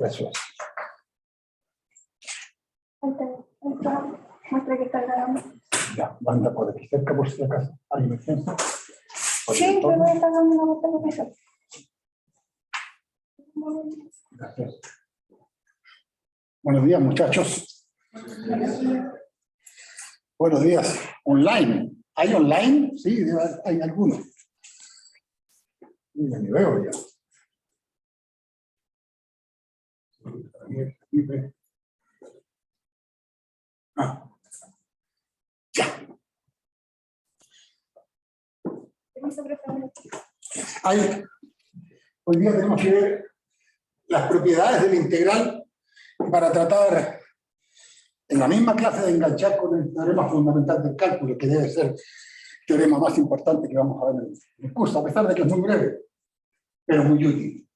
Eso es. Muestra que está grabando. Ya, manda por aquí cerca por si acaso. ¿Hay emergencia? Sí, pero está dando una vuelta de piso. Gracias. Buenos días, muchachos. Buenos días. Online. ¿Hay online? Sí, hay algunos. Mira, ni veo ya. Ah. Ya. Hoy día tenemos que ver las propiedades de la integral para tratar en la misma clase de enganchar con el teorema fundamental del cálculo, que debe ser el teorema más importante que vamos a ver en el curso, a pesar de que es muy breve, pero muy útil.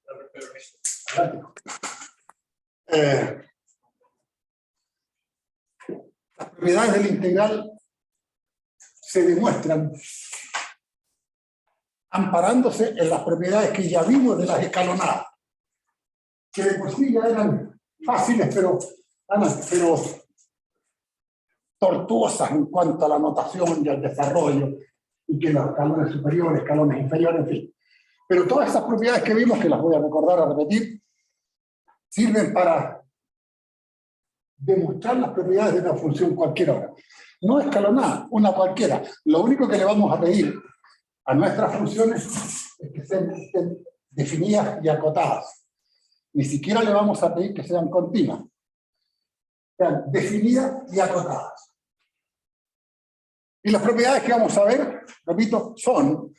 Las propiedades de la integral se demuestran amparándose en las propiedades que ya vimos de las escalonadas, que de por sí ya eran fáciles, pero tortuosas en cuanto a la notación y al desarrollo, y que los escalones superiores, escalones inferiores, en fin. Pero todas esas propiedades que vimos, que las voy a recordar, a repetir, sirven para demostrar las propiedades de una función cualquiera. No escalonada, una cualquiera. Lo único que le vamos a pedir a nuestras funciones es que estén definidas y acotadas. Ni siquiera le vamos a pedir que sean continuas. Sean definidas y acotadas. Y las propiedades que vamos a ver, repito, son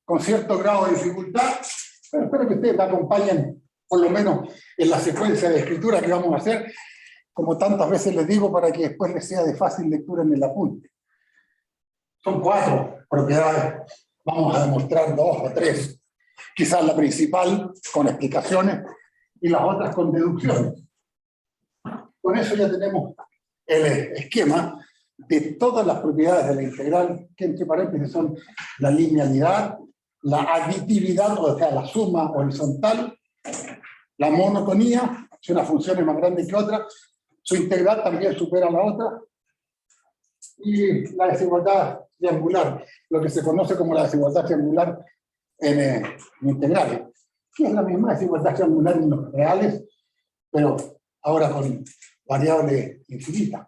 con cierto grado de dificultad, pero espero que ustedes me acompañen, por lo menos en la secuencia de escritura que vamos a hacer, como tantas veces les digo, para que después les sea de fácil lectura en el apunte. Son 4 propiedades, vamos a demostrar 2 o 3, quizás la principal con explicaciones y las otras con deducciones. Con eso ya tenemos el esquema de todas las propiedades de la integral, que entre paréntesis son la linealidad, la aditividad, o sea, la suma horizontal, la monotonía, si una función es más grande que otra, su integral también supera la otra, y la desigualdad triangular, lo que se conoce como la desigualdad triangular en integrales, que es la misma desigualdad triangular en los reales, pero ahora con variable infinita.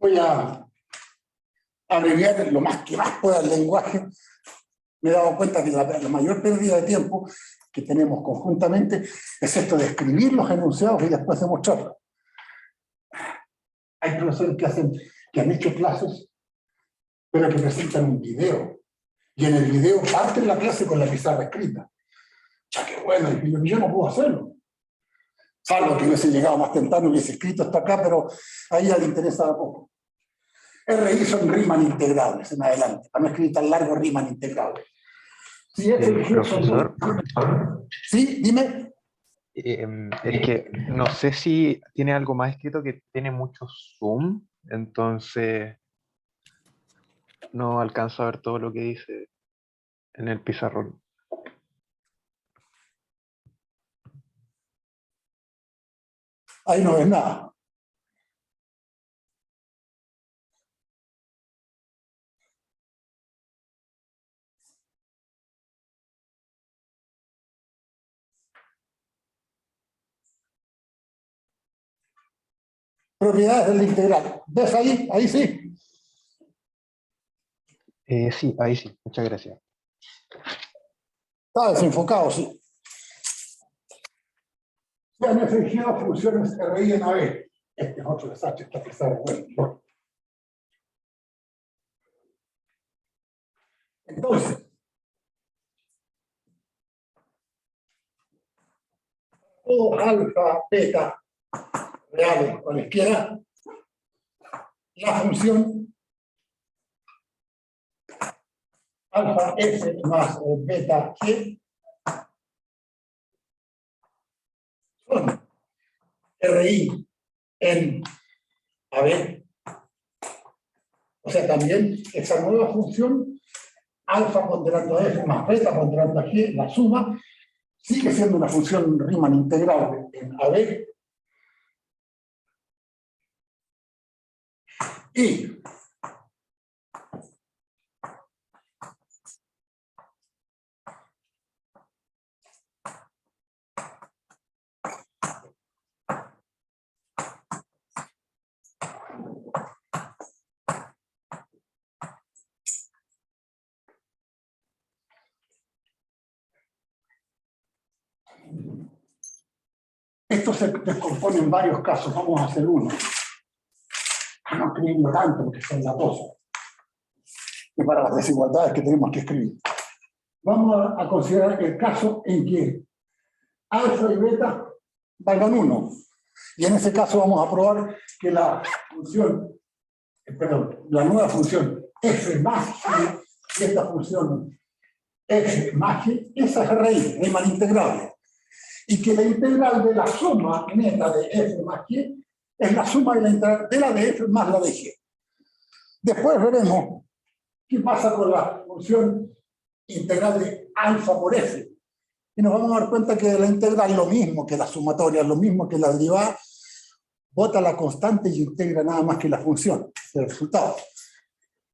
Voy a abreviar lo más que más pueda el lenguaje. Me he dado cuenta que la mayor pérdida de tiempo que tenemos conjuntamente es esto de escribir los enunciados y después demostrarlos. Hay profesores que han hecho clases, pero que presentan un video. Y en el video parten la clase con la pizarra escrita. Ya que bueno, yo no puedo hacerlo. Salvo que hubiese llegado más temprano y hubiese escrito hasta acá, pero a ella le interesaba poco. RI son Riemann integrables en adelante, para no escribir tan largo Riemann integrables. Sí, profesor. Sí, dime. Es que no sé si tiene algo más escrito que tiene mucho zoom, entonces no alcanzo a ver todo lo que dice en el pizarrón. Ahí no ves nada. Propiedades del integral. ¿Ves ahí? Ahí sí. Sí, ahí sí. Muchas gracias. Está desenfocado, sí. Se han elegido funciones RI en AB. Este es otro desastre, esta pizarra. Bueno. Entonces, o alfa, beta, reales, cualesquiera, la función alfa f más beta g son RI en AB. O sea, también esa nueva función, alfa ponderando a f más beta ponderando a g, la suma, sigue siendo una función Riemann integrable en AB. Y esto se descompone en varios casos. Vamos a hacer uno. No escribimos tanto porque son latosos. Y para las desigualdades que tenemos que escribir. Vamos a considerar el caso en que alfa y beta valgan 1. Y en ese caso vamos a probar que la función, la nueva función f más g, y esta función f más g, esa es raíz, Riemann integrable. Y que la integral de la suma neta de f más g es la suma de la integral de la de f más la de g. Después veremos qué pasa con la función integral de alfa por f. Y nos vamos a dar cuenta que la integral es lo mismo que la sumatoria, lo mismo que la derivada, bota la constante y integra nada más que la función, el resultado.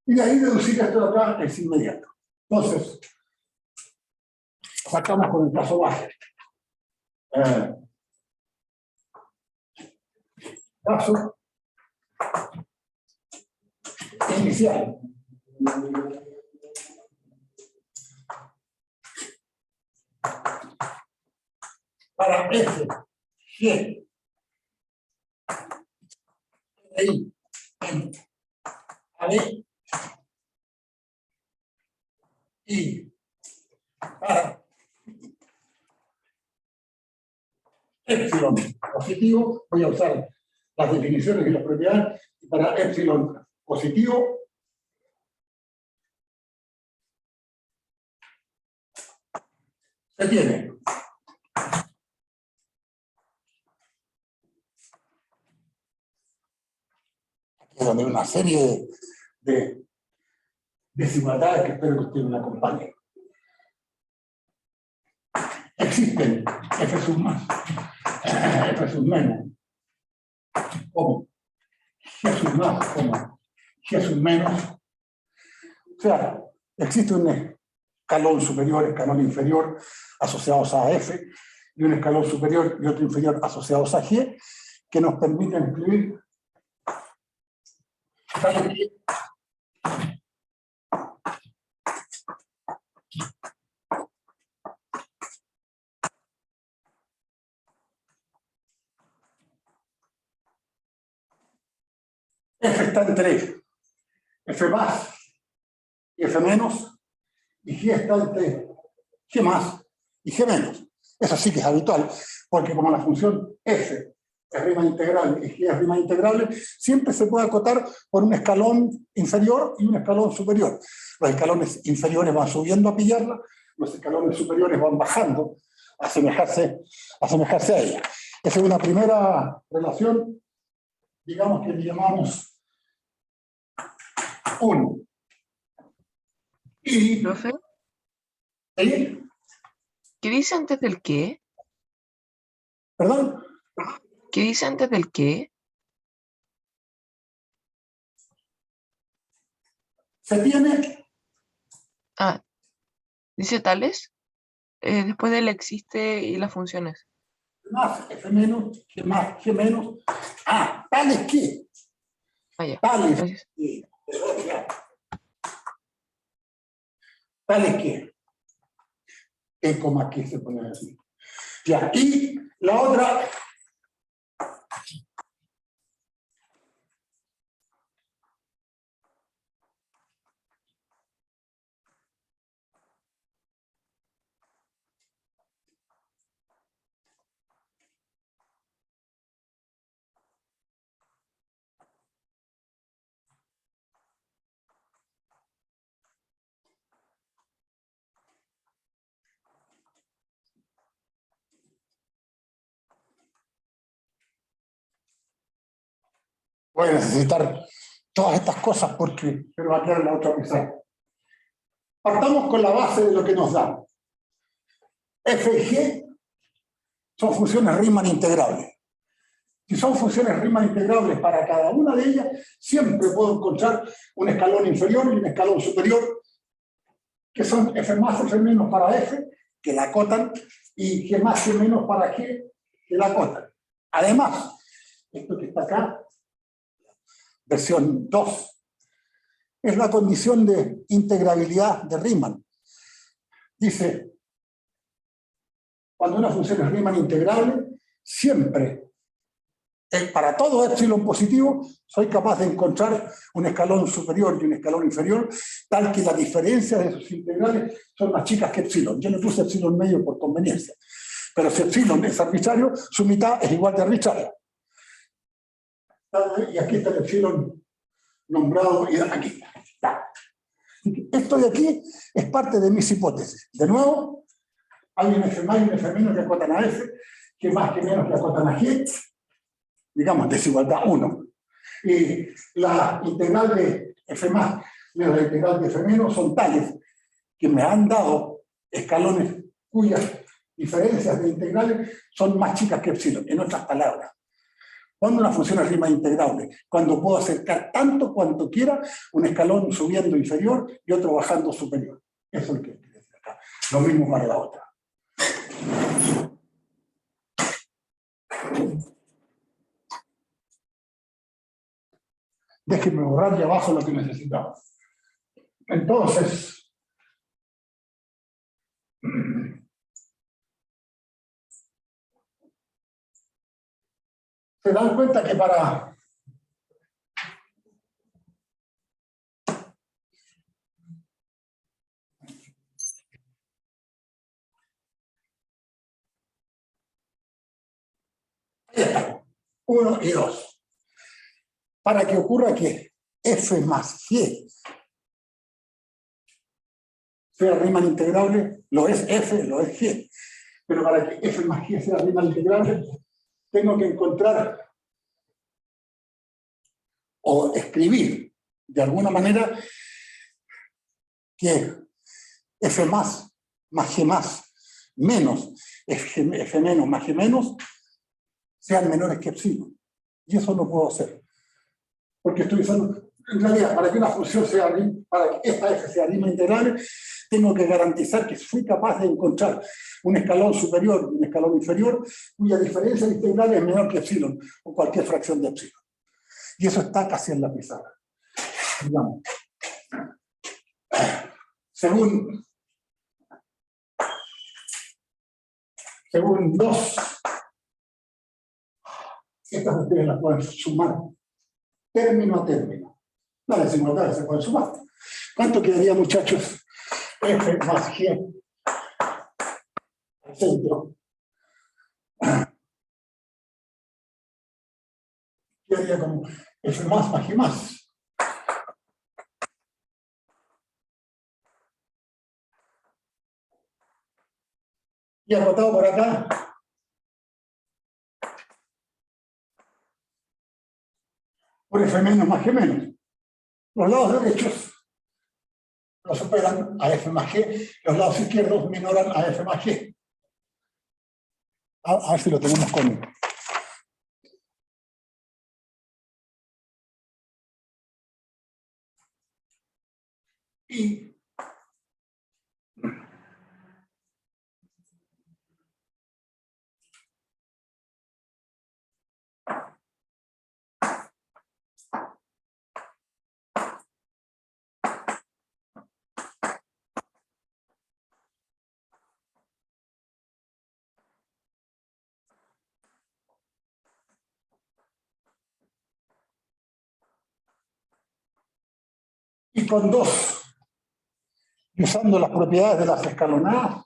Y de ahí deducir esto de acá es inmediato. Entonces, sacamos con el caso base. Caso inicial. Para f, g, I, en AB, y para epsilon positivo, voy a usar las definiciones y las propiedades, y para epsilon positivo, se tiene aquí donde hay una serie de desigualdades que espero que ustedes me acompañen. Existen f sub más, f sub menos, como g sub más, como g sub menos. O sea, existe un escalón superior, escalón inferior asociados a f, y un escalón superior y otro inferior asociados a g, que nos permiten escribir tal que f está entre f más y f menos, y g está entre g más y g menos. Eso sí que es habitual, porque como la función f es Riemann integral y g es Riemann integrable, siempre se puede acotar por un escalón inferior y un escalón superior. Los escalones inferiores van subiendo a pillarla, los escalones superiores van bajando a asemejarse a ella. Esa es una primera relación, digamos que le llamamos 1. Y Profe, ¿sí? ¿qué dice antes del qué? ¿Perdón? ¿Qué dice antes del qué? Se tiene Ah, dice tales. Después del existe y las funciones. más f menos, g más, g menos. Tales que, Ah, ya. tales Gracias. que, tales que, e coma que se pone así. Ya, y la otra, Voy a necesitar todas estas cosas porque pero va a quedar en la otra pizarra. Partamos con la base de lo que nos da. F y G son funciones Riemann integrables. Si son funciones Riemann integrables para cada una de ellas, siempre puedo encontrar un escalón inferior y un escalón superior, que son F más, F menos para F, que la acotan, y G más, G menos para G, que la acotan. Además, esto que está acá, versión 2, es la condición de integrabilidad de Riemann. Dice, cuando una función es Riemann integrable, siempre, para todo epsilon positivo, soy capaz de encontrar un escalón superior y un escalón inferior, tal que las diferencias de sus integrales son más chicas que epsilon. Yo le puse epsilon medio por conveniencia. Pero si epsilon es arbitrario, su mitad es igual de arbitraria. Y aquí está el epsilon nombrado, y aquí está. Esto de aquí es parte de mis hipótesis. De nuevo, hay un F más y un F menos que acotan a F, que más que menos que acotan a G, digamos, desigualdad 1. Y la integral de F más menos la integral de F menos son tales que me han dado escalones cuyas diferencias de integrales son más chicas que epsilon. En otras palabras, cuando una función es Riemann integrable, cuando puedo acercar tanto cuanto quiera un escalón subiendo inferior y otro bajando superior. Eso es lo que quiere decir acá. Lo mismo para la otra. Déjenme borrar de abajo lo que necesitamos. Entonces, se dan cuenta que para ahí está, 1 y 2. Para que ocurra que F más G sea Riemann integrable, lo es F, lo es G. Pero para que F más G sea Riemann integrable, tengo que encontrar o escribir de alguna manera que F más G más menos F menos más G menos sean menores que epsilon. Y eso no puedo hacer. Porque estoy usando, en realidad, para que una función sea, para que esta F sea Riemann integrable, tengo que garantizar que fui capaz de encontrar un escalón superior y un escalón inferior cuya diferencia de integral es menor que epsilon o cualquier fracción de epsilon. Y eso está casi en la pizarra. Digamos. Según 2, estas ustedes las pueden sumar término a término. Las desigualdades se pueden sumar. ¿Cuánto quedaría, muchachos? F más G al centro. Quedaría como F más G más. Y acotado por acá. Por F menos más G menos. Los lados derechos lo superan a F más G, los lados izquierdos minoran a F más G. A ver si lo tenemos con... Y con 2, y usando las propiedades de las escalonadas,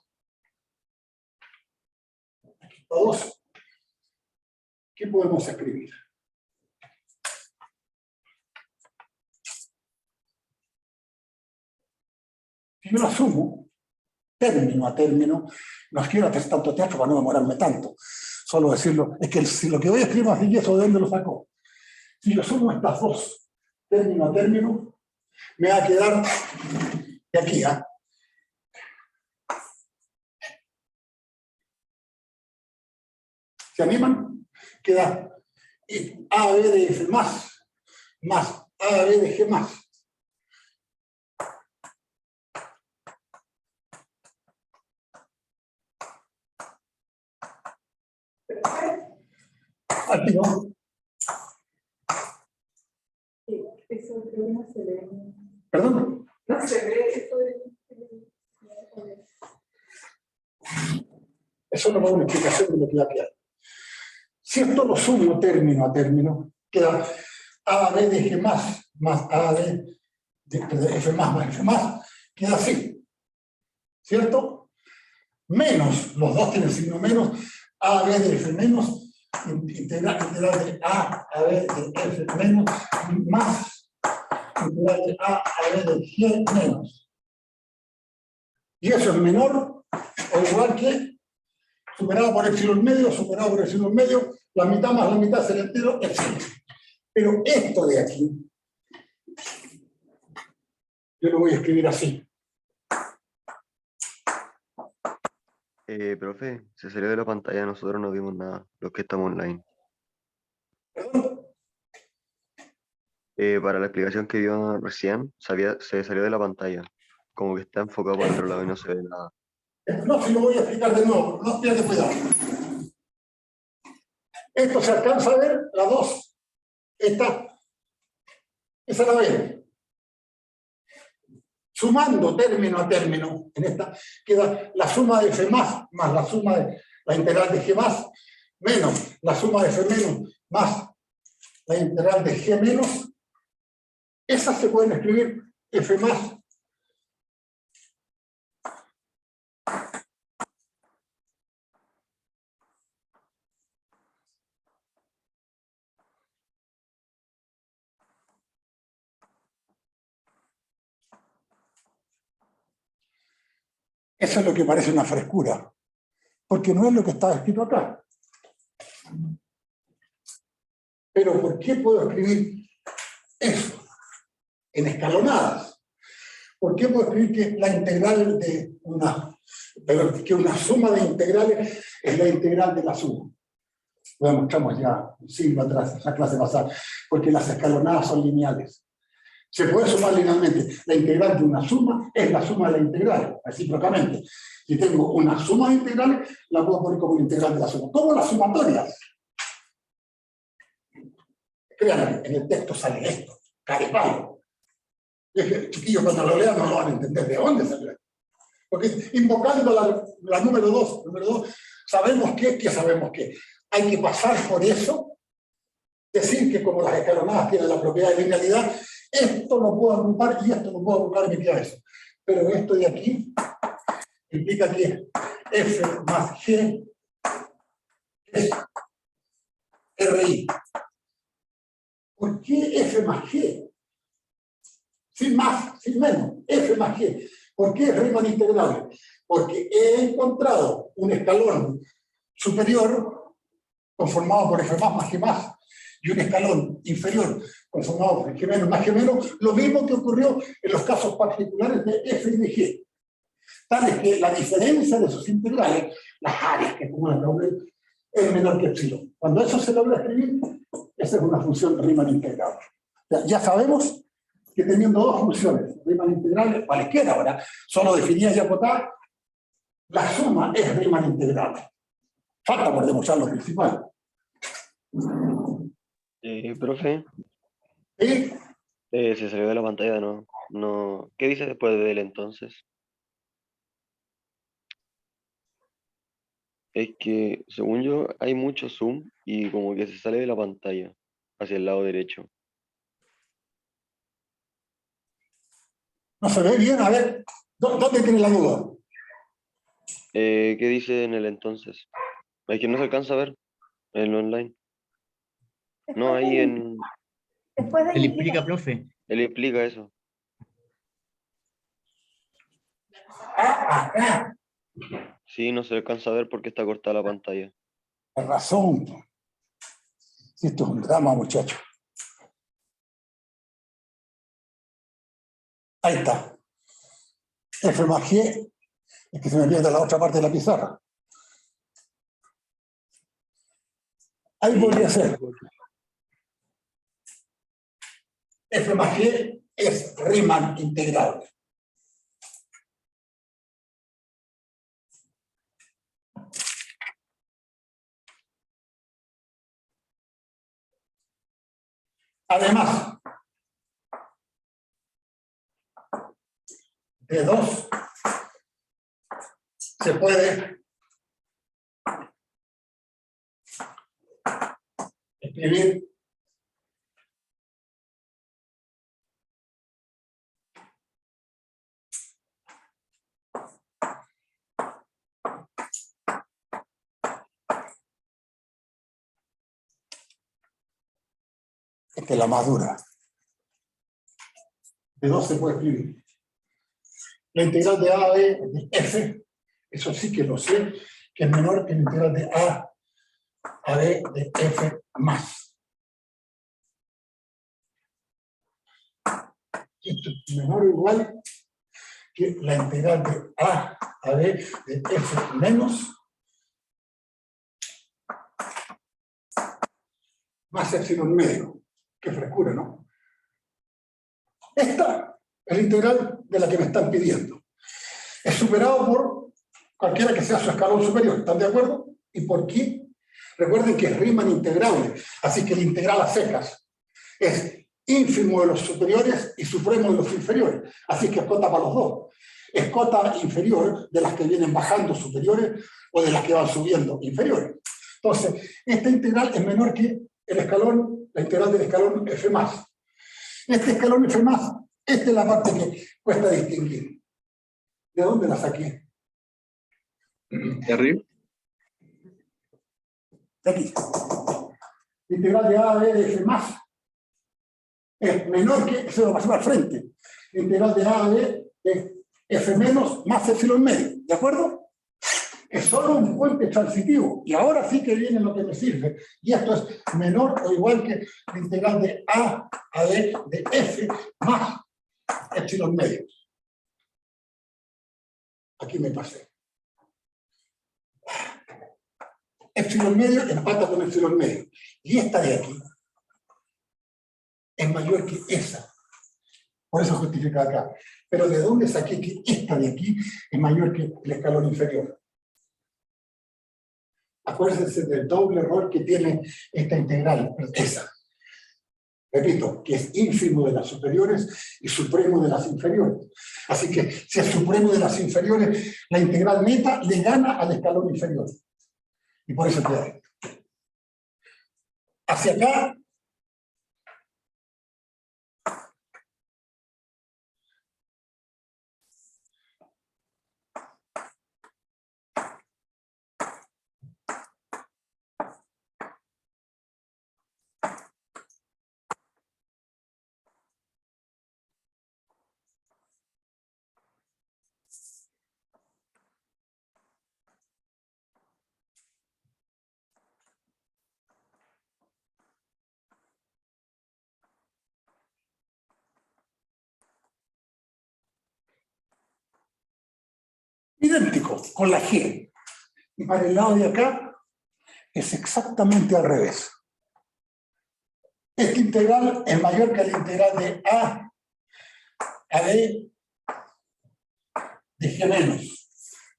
todos, ¿qué podemos escribir? Si yo lo asumo, término a término, no quiero hacer tanto teatro para no demorarme tanto, solo decirlo, es que si lo que voy a escribir más y eso, ¿de dónde lo sacó? Si yo sumo estas dos, término a término, me va a quedar de aquí, ¿ah? ¿Se animan? Queda AB de F más AB de G más. Aquí no. Eso creo que no se ve. ¿Perdón? No se ve eso Eso no va a una explicación de lo que va a quedar. Si esto lo sumo término a término, queda AB de G más AB de F más F más, queda así. ¿Cierto? Menos, los dos tienen signo menos, AB de F menos, integral de A B de F menos, más integral de A B de G menos. Y eso es menor o igual que superado por epsilon medio, superado por epsilon medio, la mitad más la mitad es el entero, epsilon. Pero esto de aquí, yo lo voy a escribir así. Profe, se salió de la pantalla, nosotros no vimos nada, los que estamos online. ¿Perdón? Para la explicación que dio recién, se salió de la pantalla, como que está enfocado para otro lado y no se ve nada. No, si lo voy a explicar de nuevo, no pierdas cuidado. Esto se alcanza a ver, la 2. Esa la ven. Sumando término a término, en esta queda la suma de F más la suma de la integral de G más, menos la suma de F menos más la integral de G menos. Esas se pueden escribir F más. Eso es lo que parece una frescura, porque no es lo que estaba escrito acá. Pero ¿por qué puedo escribir eso en escalonadas? ¿Por qué puedo escribir que la integral de que una suma de integrales es la integral de la suma? Lo demostramos ya un siglo atrás, en la clase pasada, porque las escalonadas son lineales. Se puede sumar linealmente. La integral de una suma es la suma de la integral, recíprocamente. Si tengo una suma de integrales, la puedo poner como la integral de la suma. Como las sumatorias. Créanme, en el texto sale esto, carepalo. Chiquillos, cuando lo lean no lo van a entender de dónde sale. Porque invocando la número 2, sabemos que sabemos que hay que pasar por eso, decir que como las escalonadas tienen la propiedad de linealidad, esto lo puedo agrupar y esto lo puedo agrupar y me queda eso. Pero esto de aquí implica que F más G es RI. ¿Por qué F más G? Sin más, sin menos, F más G. ¿Por qué es Riemann integrable? Porque he encontrado un escalón superior conformado por F más G más y un escalón inferior conformado por G menos más G menos, lo mismo que ocurrió en los casos particulares de F y de G. Tal es que la diferencia de sus integrales, las áreas que acumulan la doble, es menor que epsilon. Cuando eso se logra escribir, esa es una función Riemann integrable. Ya sabemos que teniendo dos funciones Riemann integrales, cualesquiera ahora, solo definidas y acotadas, la suma es Riemann integrable. Falta por demostrar lo principal. Profe, ¿Sí? se salió de la pantalla, no. ¿Qué dice después de él entonces? Es que, según yo, hay mucho zoom y como que se sale de la pantalla hacia el lado derecho. No se ve bien, a ver, ¿dónde tiene la duda? ¿Qué dice en el entonces? Es que no se alcanza a ver en lo online. No, ahí en... Después de Él explica, profe. Él explica eso. Acá. Sí, no se alcanza a ver porque está cortada la pantalla. La razón. Si esto es un drama, muchachos. Ahí está. F más G, es que se me pierde la otra parte de la pizarra. Ahí podría ser. F más G es Riemann integrable. Además, de 2 se puede escribir esta es la más dura. De 2 se puede escribir. La integral de A a B de F, eso sí que lo sé, que es menor que la integral de A a B de F más. Esto es menor o igual que la integral de A a B de F menos más epsilon medio. Qué frescura, ¿no? Esta es la integral de la que me están pidiendo. Es superado por cualquiera que sea su escalón superior. ¿Están de acuerdo? ¿Y por qué? Recuerden que es Riemann integrable, así que la integral a secas es ínfimo de los superiores y supremo de los inferiores. Así que es cota para los dos. Es cota inferior de las que vienen bajando superiores o de las que van subiendo inferiores. Entonces, esta integral es menor que el escalón, la integral del escalón F+. Este escalón F+, esta es la parte que cuesta distinguir. ¿De dónde la saqué? ¿De arriba? De aquí. La integral de A a B de F+ es menor que, se lo pasó al frente, la integral de A a B de F menos más epsilon medio. ¿De acuerdo? Es solo un puente transitivo. Y ahora sí que viene lo que me sirve. Y esto es menor o igual que la integral de A a B de F más epsilon medio. Aquí me pasé. Epsilon medio empata con epsilon medio. Y esta de aquí es mayor que esa. Por eso justifica acá. Pero ¿de dónde saqué que esta de aquí es mayor que el escalón inferior? Acuérdense del doble error que tiene esta integral, esa. Repito, que es ínfimo de las superiores y supremo de las inferiores. Así que si es supremo de las inferiores, la integral neta le gana al escalón inferior. Y por eso queda esto. Hacia acá, idéntico con la G. Y para el lado de acá es exactamente al revés. Esta integral es mayor que la integral de A a B de G menos.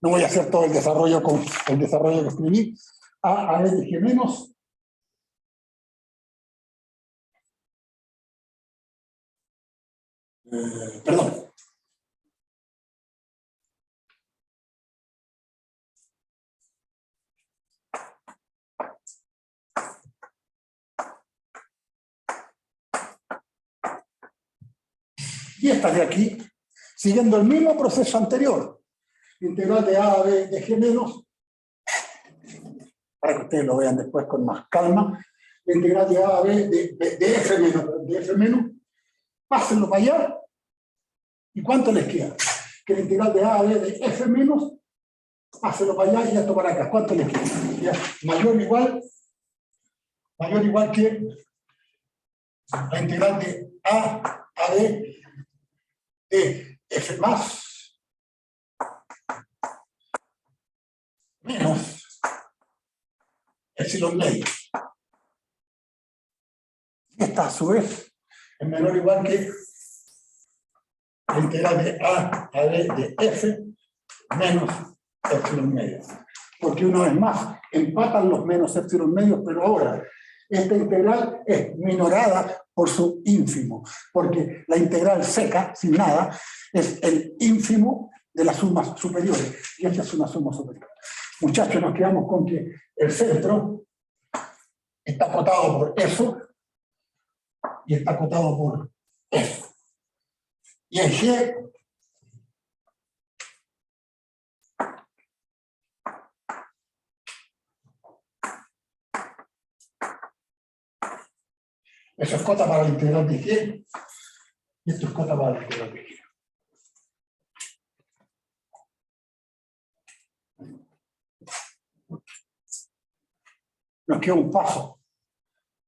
No voy a hacer todo el desarrollo con el desarrollo que escribí. A B de G menos perdón. Y esta de aquí, siguiendo el mismo proceso anterior, integral de A a B de G menos, para que ustedes lo vean después con más calma, la integral de A a B de F menos, pásenlo para allá, ¿y cuánto les queda? Que la integral de A a B de F menos, pásenlo para allá y esto para acá, ¿cuánto les queda? ¿Ya? Mayor o igual que la integral de A a B de f más menos epsilon medio. Y esta a su vez es menor o igual que la integral de a b de f menos epsilon medio. Porque una vez más empatan los menos epsilon medios, pero ahora esta integral es minorada por su ínfimo, porque la integral seca, sin nada, es el ínfimo de las sumas superiores, y esta es una suma superior. Muchachos, nos quedamos con que el centro está acotado por eso y está acotado por eso. Y el G eso es cota para la integral de G y esto es cota para la integral de G. Nos queda un paso,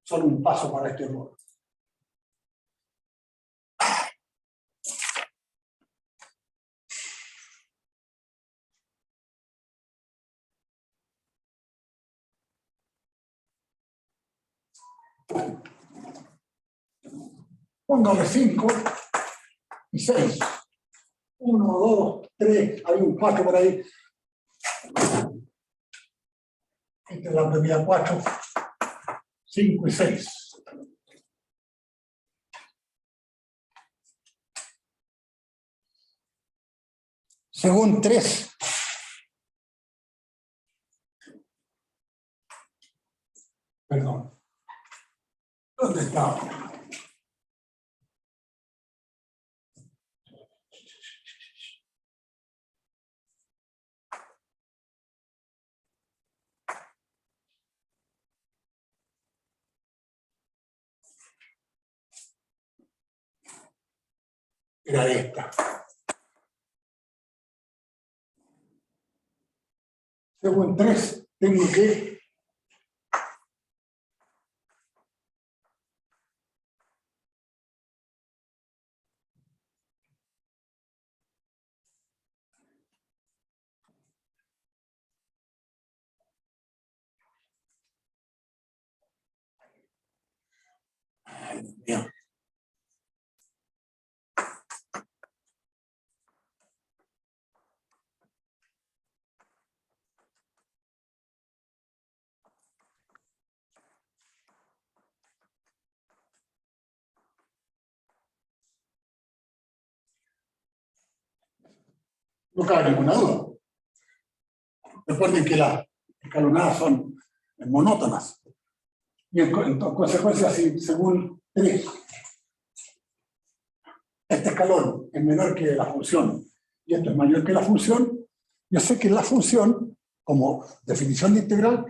solo un paso para este error. Póngale 5 y 6. 1, 2, 3, hay un 4 por ahí. Esta es la propiedad 4, 5 y 6. Según 3. Perdón. ¿Dónde está? Era esta. Según 3, tengo que bien. No cabe ninguna duda. Recuerden que las escalonadas son monótonas. Y en consecuencia, si según 3, este escalón es menor que la función y esto es mayor que la función, yo sé que la función, como definición de integral,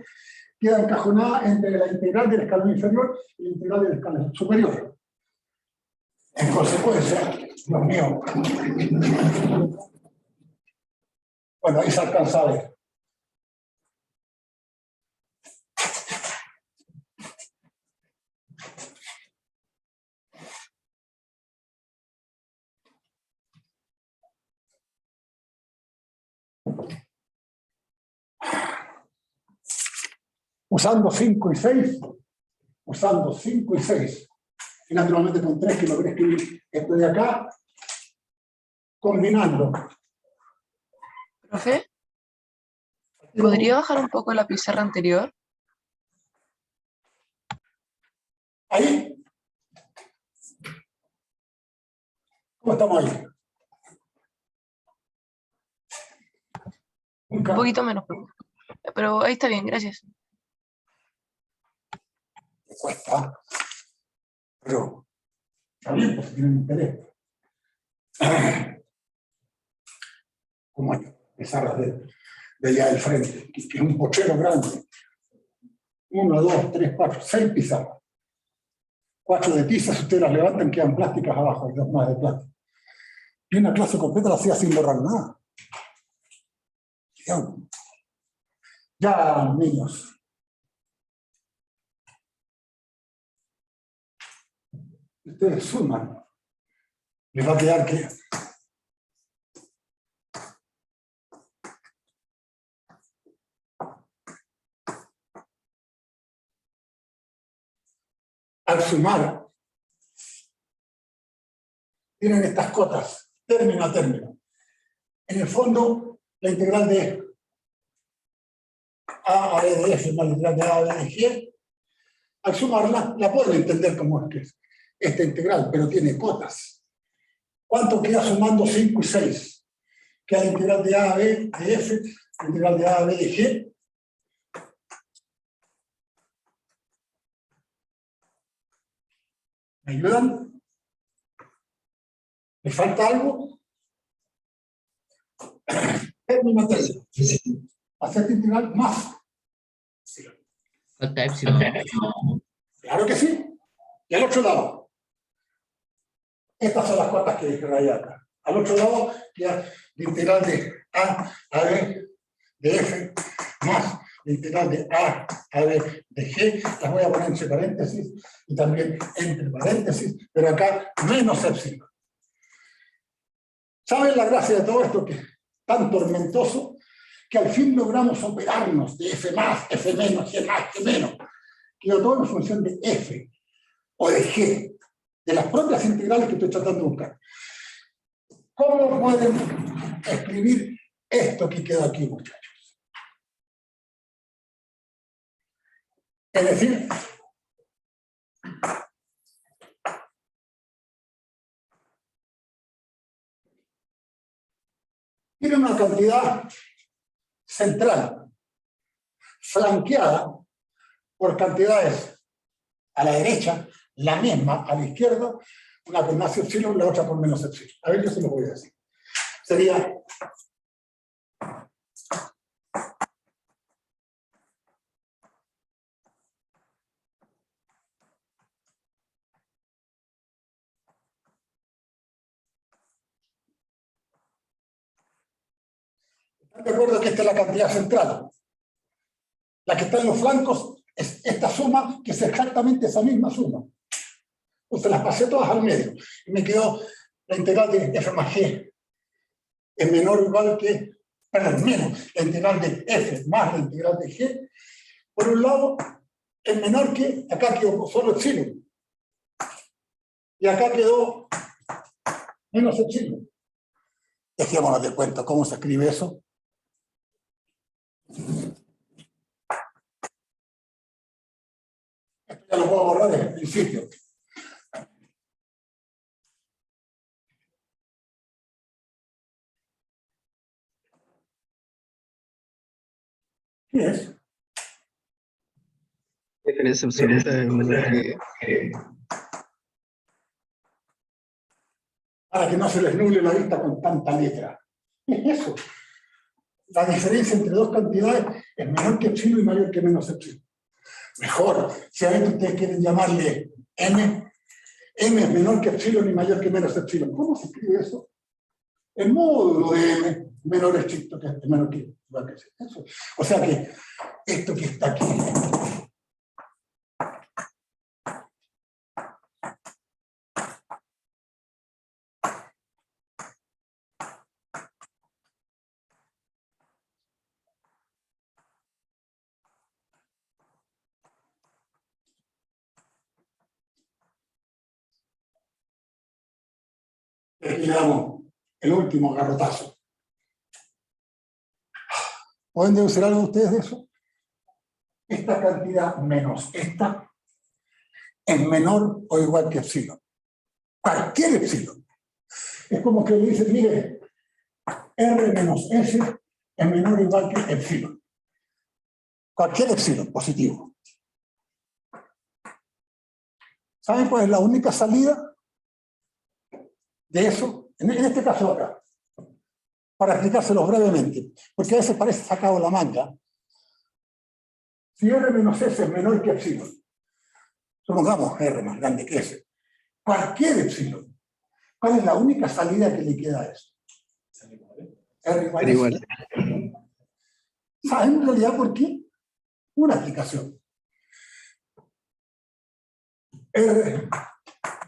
queda encajonada entre la integral del escalón inferior y la integral del escalón superior. En consecuencia, Dios mío, bueno, ahí se alcanza a ver. Usando 5 y 6, usando 5 y 6, y naturalmente con 3 que logré escribir esto de acá, combinando. Profe, ¿podría bajar un poco la pizarra anterior? Ahí. ¿Cómo estamos ahí? Un poquito menos, profe. Pero ahí está bien, gracias. Me cuesta, pero está bien, pues tienen interés. Como hay pizarras de allá del frente, que es un pochero grande. 1, 2, 3, 4, 6 pizarras. 4 de tiza, si ustedes las levantan, quedan plásticas abajo, y 2 más de plástico. Y una clase completa la hacía sin borrar nada. Ya, niños. Ustedes suman. Les va a quedar que al sumar, tienen estas cotas, término a término. En el fondo, la integral de A B de F más la integral de A B de G, al sumarla, la pueden entender como es que es esta integral, pero tiene cotas. ¿Cuánto queda sumando 5 y 6? Queda la integral de A a B de F, la integral de A a B de G. ¿Me ayudan? ¿Me falta algo? Término término. Hacer esta integral más. Falta epsilon. Claro que sí. Y al otro lado. Estas son las cotas que dije ahí acá. Al otro lado, ya la integral de A a B de F más la integral de A a B de G. Las voy a poner entre paréntesis y también entre paréntesis, pero acá menos epsilon. ¿Saben la gracia de todo esto que es tan tormentoso? Que al fin logramos operarnos de F más, F menos, G más, G menos. Quedó todo en función de F o de G, de las propias integrales que estoy tratando de buscar. ¿Cómo pueden escribir esto que queda aquí, muchachos? Es decir, tiene una cantidad central, flanqueada por cantidades a la derecha, la misma, a la izquierda, una por más epsilon, la otra por menos epsilon. A ver, yo se lo voy a decir. Sería ¿están de acuerdo que esta es la cantidad central? La que está en los flancos es esta suma, que es exactamente esa misma suma. Entonces las pasé todas al medio. Y me quedó la integral de F más G es menor o igual que, perdón, menos la integral de F más la integral de G. Por un lado, es menor que, acá quedó solo epsilon. Y acá quedó menos epsilon. Dejémonos de cuenta cómo se escribe eso. Esto ya lo puedo borrar desde el principio. ¿Qué es? Diferencia absoluta es menor que... Para que no se les nuble la vista con tanta letra. ¿Qué es eso? La diferencia entre dos cantidades es menor que epsilon y mayor que menos epsilon. Mejor, si a esto ustedes quieren llamarle m, m es menor que epsilon y mayor que menos epsilon. ¿Cómo se escribe eso? El módulo de m menor estricto que menor que igual que eso. O sea que esto que está aquí aquí le damos el último garrotazo. ¿Pueden deducir algo ustedes de eso? Esta cantidad menos esta es menor o igual que epsilon. Cualquier epsilon. Es como que le dicen, mire, R menos S es menor o igual que epsilon. Cualquier epsilon positivo. ¿Saben cuál es la única salida de eso? En este caso acá. Para explicárselos brevemente. Porque a veces parece sacado de la manga. Si R menos S es menor que epsilon, supongamos R más grande que S, cualquier epsilon, ¿cuál es la única salida que le queda a eso? R igual a S. ¿Saben en realidad por qué? Una aplicación. R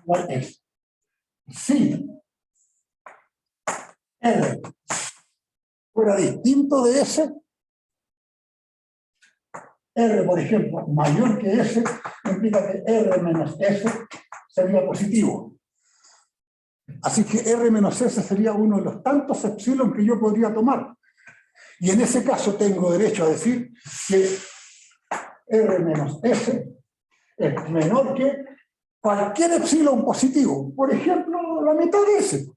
igual a S. Si R fuera distinto de S, R, por ejemplo, mayor que S, implica que R menos S sería positivo. Así que R menos S sería uno de los tantos epsilon que yo podría tomar. Y en ese caso tengo derecho a decir que R menos S es menor que cualquier epsilon positivo. Por ejemplo, la mitad de S.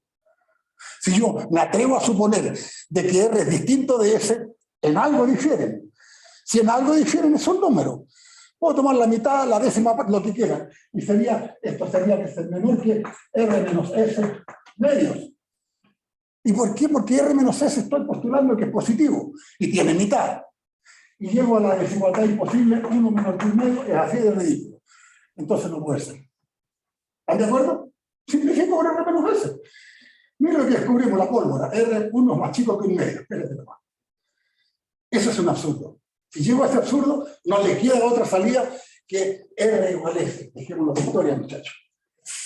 Si yo me atrevo a suponer de que R es distinto de S, en algo difieren. Si en algo difieren es un número. Puedo tomar la mitad, la décima, lo que quiera. Y esto sería que es menor que R menos S medios. ¿Y por qué? Porque R menos S estoy postulando que es positivo y tiene mitad. Y llego a la desigualdad imposible, 1 menos q medio, es así de ridículo. Entonces no puede ser. ¿Están de acuerdo? Simplifico por R menos S. Mira lo que descubrimos, la pólvora. R1 es más chico que un medio. Espérate nomás. Eso es un absurdo. Si llego a ese absurdo, no le queda otra salida que R igual S. Dejémoslo de historia, muchachos.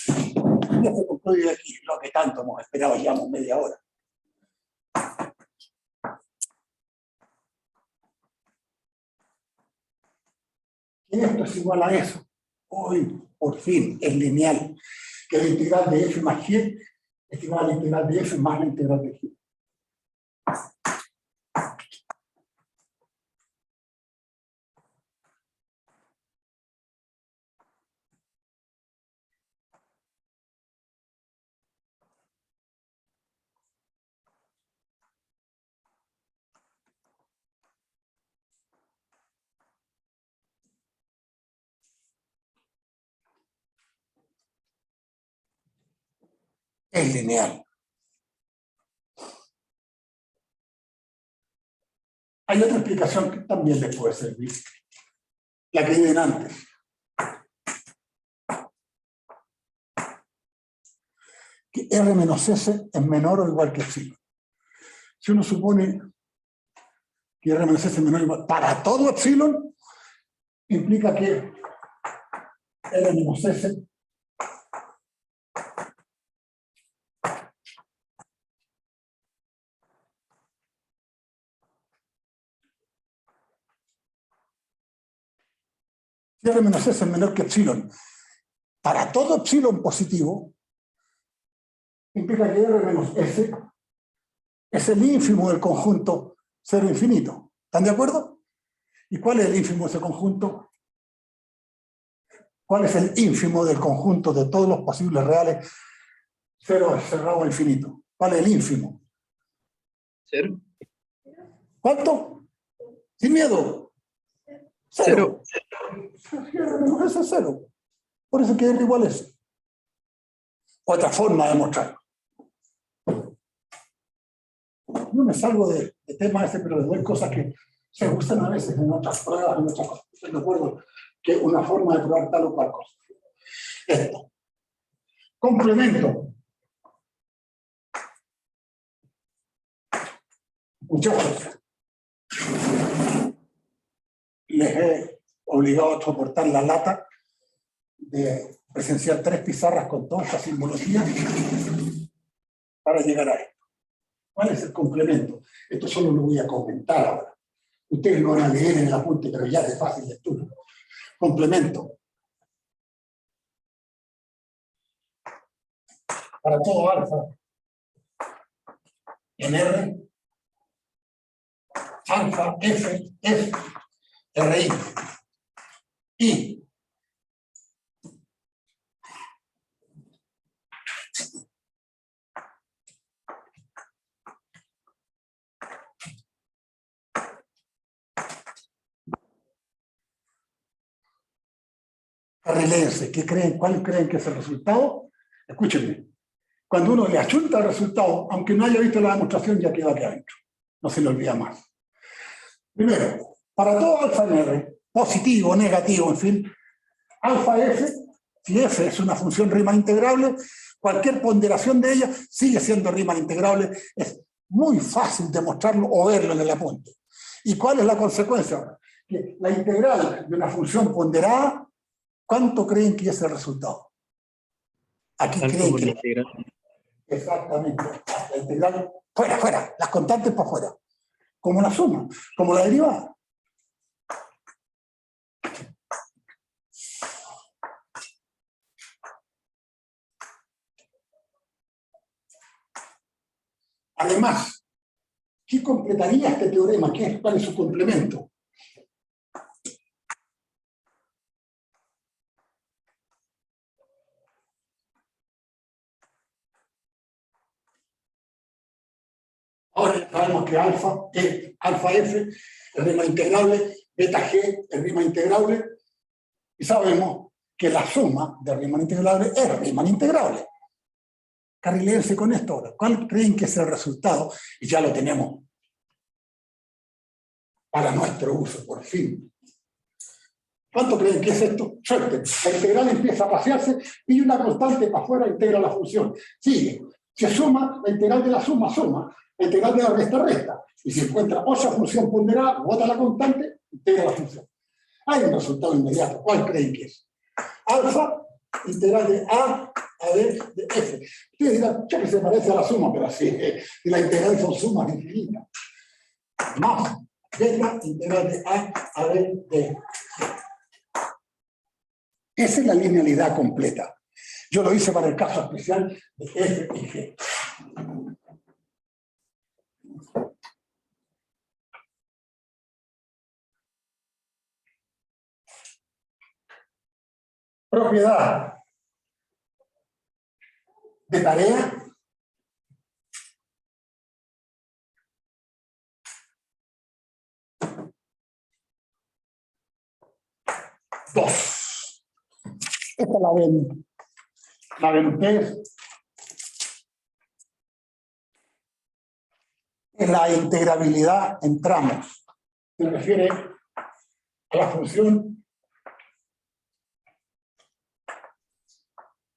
Ya se concluye aquí lo que tanto hemos esperado, llevamos media hora. Y esto es igual a eso. Hoy, por fin, es lineal. Que la integral de f más g es igual a la integral de f más la integral de g. Es lineal. Hay otra explicación que también les puede servir. La que viene antes. Que R menos S es menor o igual que epsilon. Si uno supone que R menos S es menor o igual para todo epsilon, implica que R menos S si R menos S es menor que epsilon para todo epsilon positivo, implica que R menos S es el ínfimo del conjunto cero infinito. ¿Están de acuerdo? ¿Y cuál es el ínfimo de ese conjunto? ¿Cuál es el ínfimo del conjunto de todos los posibles reales cero cerrado a infinito? ¿Cuál es el ínfimo? 0. ¿Cuánto? Sin miedo. 0. R menos S es 0. Por eso que R igual a S. Otra forma de mostrarlo. No me salgo de tema ese, pero les doy cosas que se usan a veces en otras pruebas, en otras cosas. Estoy de acuerdo que es una forma de probar tal o cual cosa. Esto. Complemento. Muchachos, les he obligado a soportar la lata de presenciar 3 pizarras con toda esta simbología para llegar a esto. ¿Cuál es el complemento? Esto solo lo voy a comentar ahora. Ustedes lo van a leer en el apunte, pero ya es de fácil lectura. Complemento. Para todo alfa en R, alfa, F, F, RI. Y reléense, ¿cuál creen que es el resultado? Escúchenme. Cuando uno le achunta el resultado, aunque no haya visto la demostración, ya queda aquí adentro. No se le olvida más. Primero, para todo alfa en R, positivo, negativo, en fin, alfa F, si F es una función Riemann integrable, cualquier ponderación de ella sigue siendo Riemann integrable. Es muy fácil demostrarlo o verlo en el apunte. ¿Y cuál es la consecuencia ahora? Que la integral de una función ponderada, ¿cuánto creen que es el resultado? Aquí creen que... Exactamente. La integral, fuera, las constantes para afuera. Como la suma, como la derivada. Además, ¿qué completaría este teorema? ¿Cuál es su complemento? Ahora ya sabemos que alfa F es rima integrable, beta G es rima integrable, y sabemos que la suma de Riemann integrable es Riemann integrable. Carriléense con esto ahora. ¿Cuál creen que es el resultado? Y ya lo tenemos para nuestro uso, por fin. ¿Cuánto creen que es esto? Suerte. La integral empieza a pasearse y una constante para afuera integra la función. Sigue. Se suma, la integral de la suma, suma. La integral de la resta, resta. Y si encuentra otra función ponderada, bota la constante, integra la función. Hay un resultado inmediato. ¿Cuál creen que es? Alfa, integral de A B de F. Ustedes dirán, ya que se parece a la suma, pero sí, y la integral son sumas infinitas. Más beta, integral de A B de F. Esa es la linealidad completa. Yo lo hice para el caso especial de F y G. Propiedad de tarea. Dos. Esta la ven ustedes. En la integrabilidad en tramos. Se refiere a la función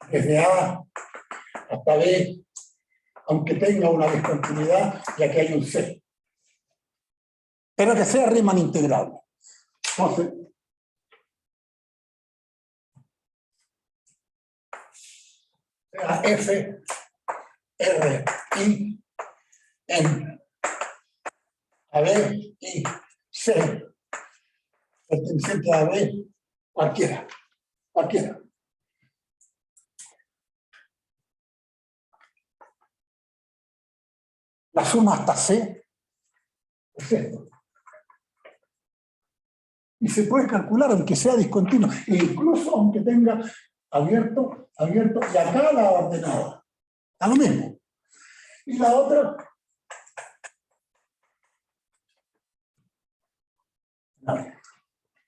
desde A hasta B, aunque tenga una discontinuidad, ya que hay un C. Pero que sea Riemann integrable. Entonces, sea F, R, I, N, A, B, I, C, perteneciente a B, cualquiera. La suma hasta C es esto. Y se puede calcular aunque sea discontinuo, e incluso aunque tenga abierto, y acá la ordenada. A lo mismo. Y la otra,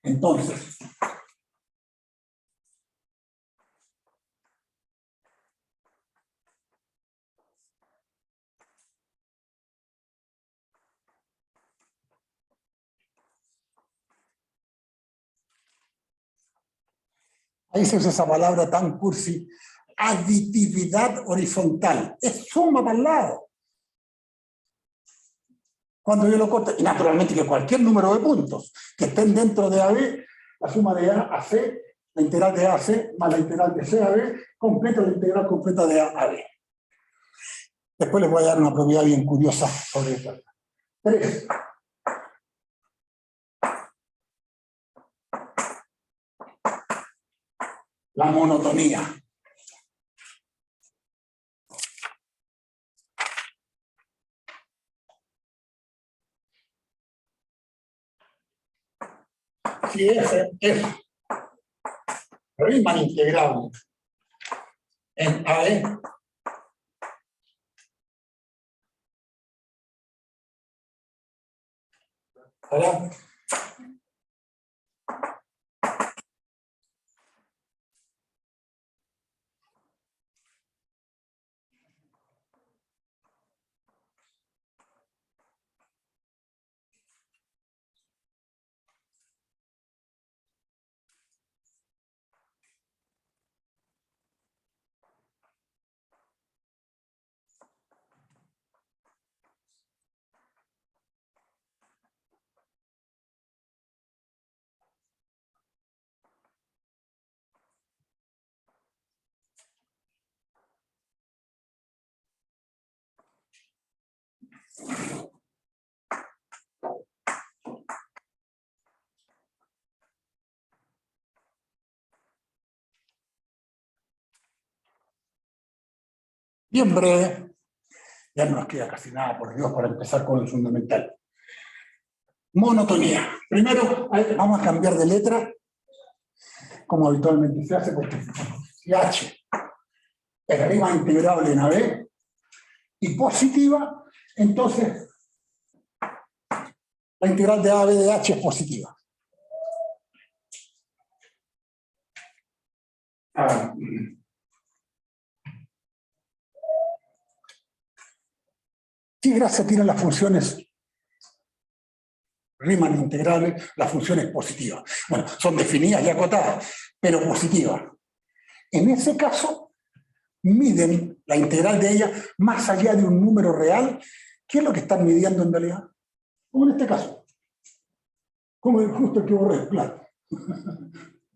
entonces, ahí se usa esa palabra tan cursi, aditividad horizontal. Es suma para el lado. Cuando yo lo corto, y naturalmente que cualquier número de puntos que estén dentro de AB, la suma de A a C, la integral de A a C, más la integral de C a B, completa la integral completa de A a B. Después les voy a dar una propiedad bien curiosa sobre esto. 3. La monotonía. Si F es Riemann integrable en AE, ¿verdad? Bien breve. Ya no nos queda casi nada, por Dios, para empezar con el fundamental. Monotonía. Primero vamos a cambiar de letra, como habitualmente se hace, porque si H es rima integrable en AB y positiva, entonces la integral de AB de H es positiva. ¿Qué gracia tienen las funciones Riemann integrales, las funciones positivas? Bueno, son definidas y acotadas, pero positivas. En ese caso, miden la integral de ellas más allá de un número real. ¿Qué es lo que están midiendo en realidad? Como en este caso. Como justo el que borré, claro.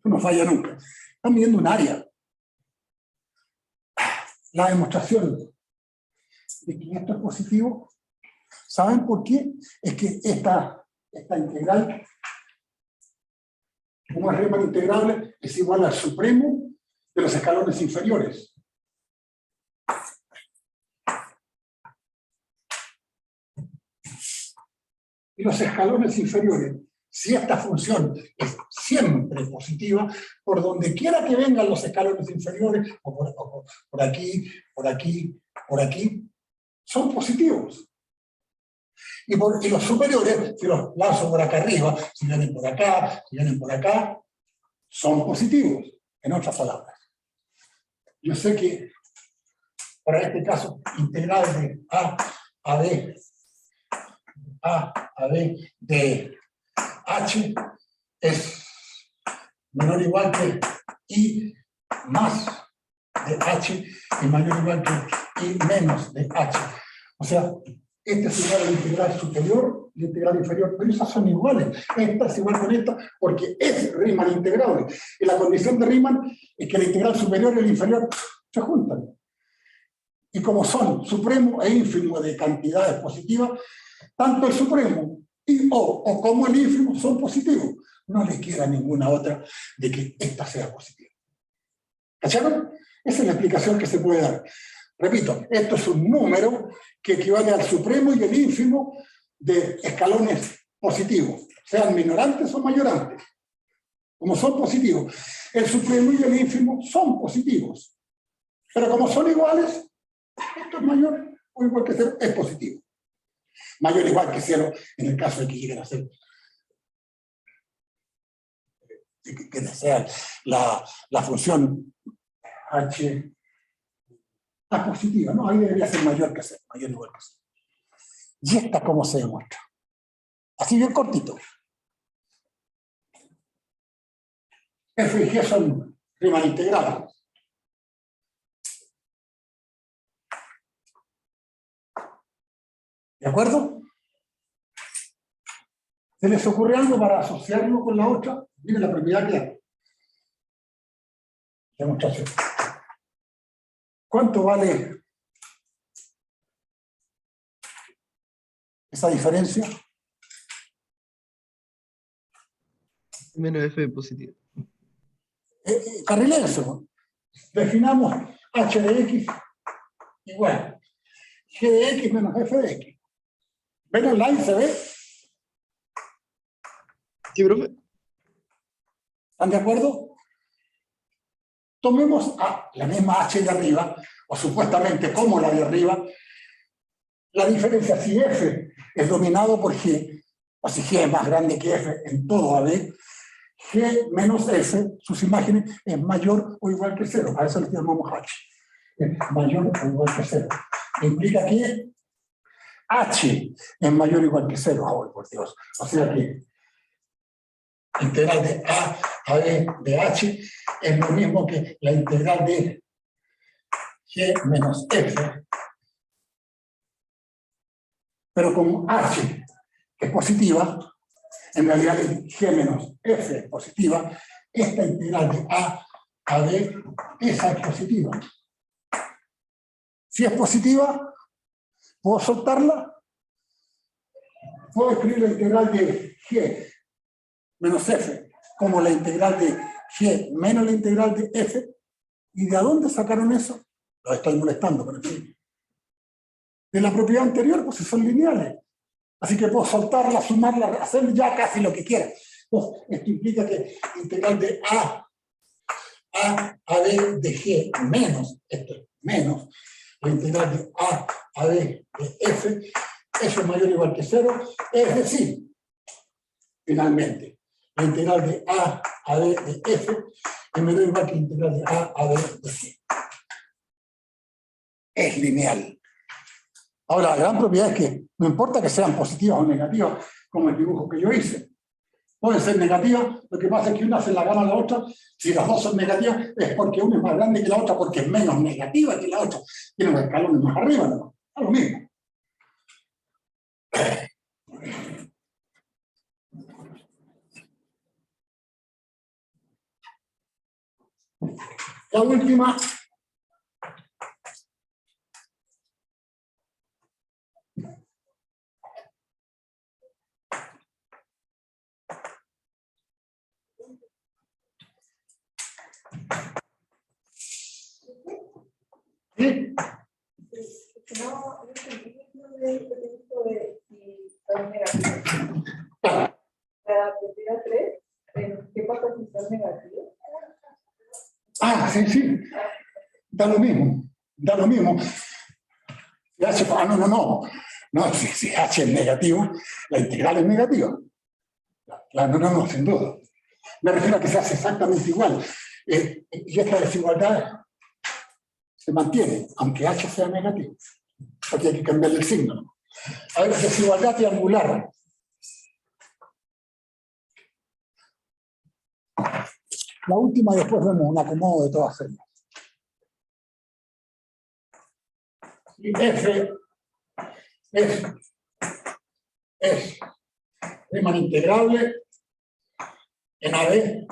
No falla nunca. Están midiendo un área. La demostración de que esto es positivo, ¿saben por qué? Es que esta integral, como es Riemann integrable, es igual al supremo de los escalones inferiores. Y los escalones inferiores, si esta función es siempre positiva, por donde quiera que vengan los escalones inferiores, o por aquí, por aquí, por aquí, son positivos. Y los superiores, si los lanzo por acá arriba, si vienen por acá, si vienen por acá, son positivos, en otras palabras. Yo sé que para este caso, integral de A a B de H es menor o igual que I más de H y mayor o igual que I menos de H. O sea, este es igual a la integral superior y la integral inferior, pero esas son iguales. Esta es igual con esta porque es Riemann integrable. Y la condición de Riemann es que la integral superior y la inferior se juntan. Y como son supremo e ínfimo de cantidades positivas, tanto el supremo o como el ínfimo son positivos. No le queda ninguna otra de que esta sea positiva. ¿Cacharon? Esa es la explicación que se puede dar. Repito, esto es un número que equivale al supremo y el ínfimo de escalones positivos, sean minorantes o mayorantes. Como son positivos, el supremo y el ínfimo son positivos. Pero como son iguales, esto es mayor o igual que 0, es positivo. Mayor o igual que 0 en el caso de que lleguen a ser que sea la función h positiva, ¿no? Ahí debería ser mayor que 0, mayor o igual que 0. ¿Y esta cómo se demuestra? Así bien cortito. F y G son Riemann integrales. ¿De acuerdo? ¿Se les ocurre algo para asociarlo con la otra? Miren la propiedad que hay. Demostración. ¿Cuánto vale esa diferencia? Menos F positivo. Carrilense. Definamos h de x igual g de x menos f de x. ¿Ven online? ¿Se ve? Sí, profe. ¿Están de acuerdo? Tomemos la misma h de arriba, o supuestamente como la de arriba, la diferencia si f es dominado por g, o si g es más grande que f en todo AB, g menos f, sus imágenes, es mayor o igual que 0. A eso le llamamos h. Es mayor o igual que 0. Implica que h es mayor o igual que 0. Ahora, por Dios. O sea que integral de a b de h es lo mismo que la integral de g menos f. Pero como h es positiva, en realidad g menos f es positiva, esta integral de a b esa es positiva. Si es positiva, ¿puedo soltarla? Puedo escribir la integral de g menos f como la integral de g menos la integral de f. ¿Y de dónde sacaron eso? Los estoy molestando, pero sí. de la propiedad anterior, pues son lineales. Así que puedo soltarla, sumarla, hacer ya casi lo que quiera. Pues, esto implica que integral de A B de G menos, esto es menos, la integral de A B de F, eso es mayor o igual que 0, es decir, finalmente, la integral de A B de F es menor o igual que la integral de A B de G. Es lineal. Ahora, la gran propiedad es que no importa que sean positivas o negativas, como el dibujo que yo hice. Pueden ser negativas, lo que pasa es que una se la gana a la otra. Si las dos son negativas, es porque una es más grande que la otra, porque es menos negativa que la otra. Tiene los escalones más arriba, ¿no? Es lo mismo. La última. ¿Sí? No, no entendí lo de si son negativos. La propiedad 3, ¿qué pasa si son negativos? Ah, sí, sí. Da lo mismo. Da lo mismo. Si H, no, si H es negativo, la integral es negativa. No, sin duda. Me refiero a que se hace exactamente igual. Y esta desigualdad se mantiene, aunque H sea negativo. Aquí hay que cambiarle el signo. A ver, desigualdad triangular. La última y después vemos un acomodo de todas ellas. Y F es Riemann integrable en AB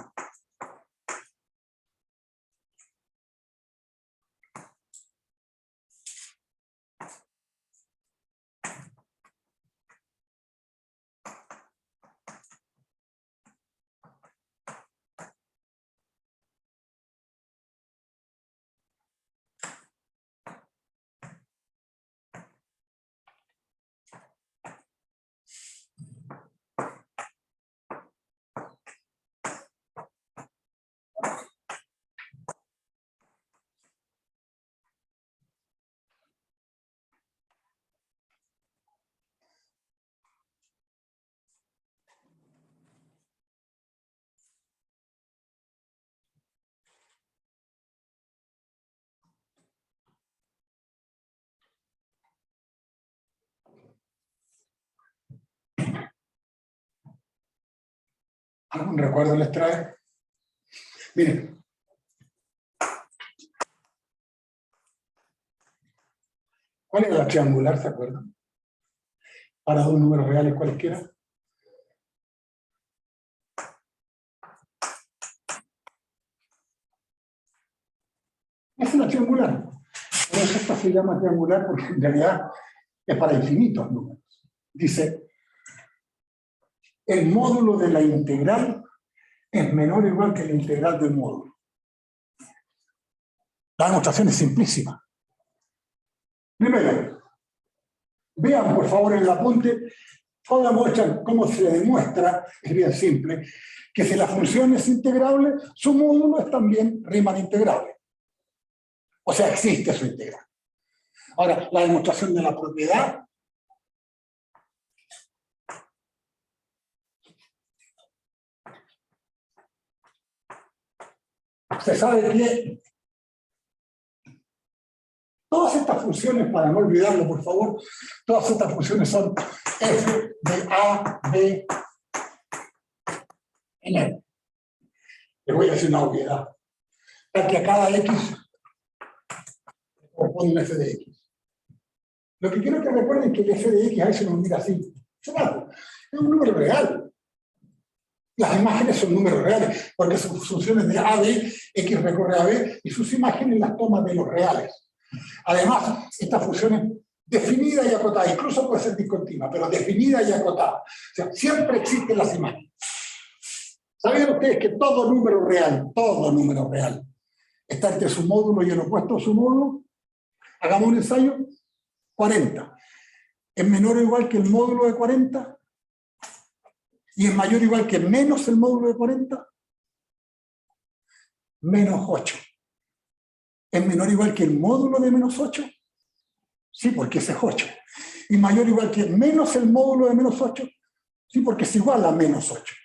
¿Algún recuerdo les trae? Miren. ¿Cuál era la triangular, se acuerdan? Para dos números reales cualesquiera. Es una triangular. Por eso esta se llama triangular porque en realidad es para infinitos números. Dice, el módulo de la integral es menor o igual que la integral del módulo. La demostración es simplísima. Primero, vean por favor en el apunte cómo se demuestra, es bien simple, que si la función es integrable, su módulo es también Riemann integrable. O sea, existe su integral. Ahora, la demostración de la propiedad. Se sabe que todas estas funciones, para no olvidarlo por favor, todas estas funciones son f de a, b, en L. Les voy a decir una obviedad. Ya que a cada x corresponde un f de x. Lo que quiero que recuerden es que el f de x a veces nos mira así. Es un número real. Las imágenes son números reales, porque sus funciones de a, b, x recorre a b, y sus imágenes las toman de los reales. Además, esta función es definida y acotada, incluso puede ser discontinua, pero definida y acotada. O sea, siempre existen las imágenes. ¿Sabían ustedes que todo número real, está entre su módulo y el opuesto a su módulo? Hagamos un ensayo. 40, es menor o igual que el módulo de 40, y es mayor o igual que menos el módulo de 40, menos 8. ¿Es menor o igual que el módulo de menos 8? Sí, porque ese es 8. ¿Y mayor o igual que menos el módulo de menos 8? Sí, porque es igual a menos 8.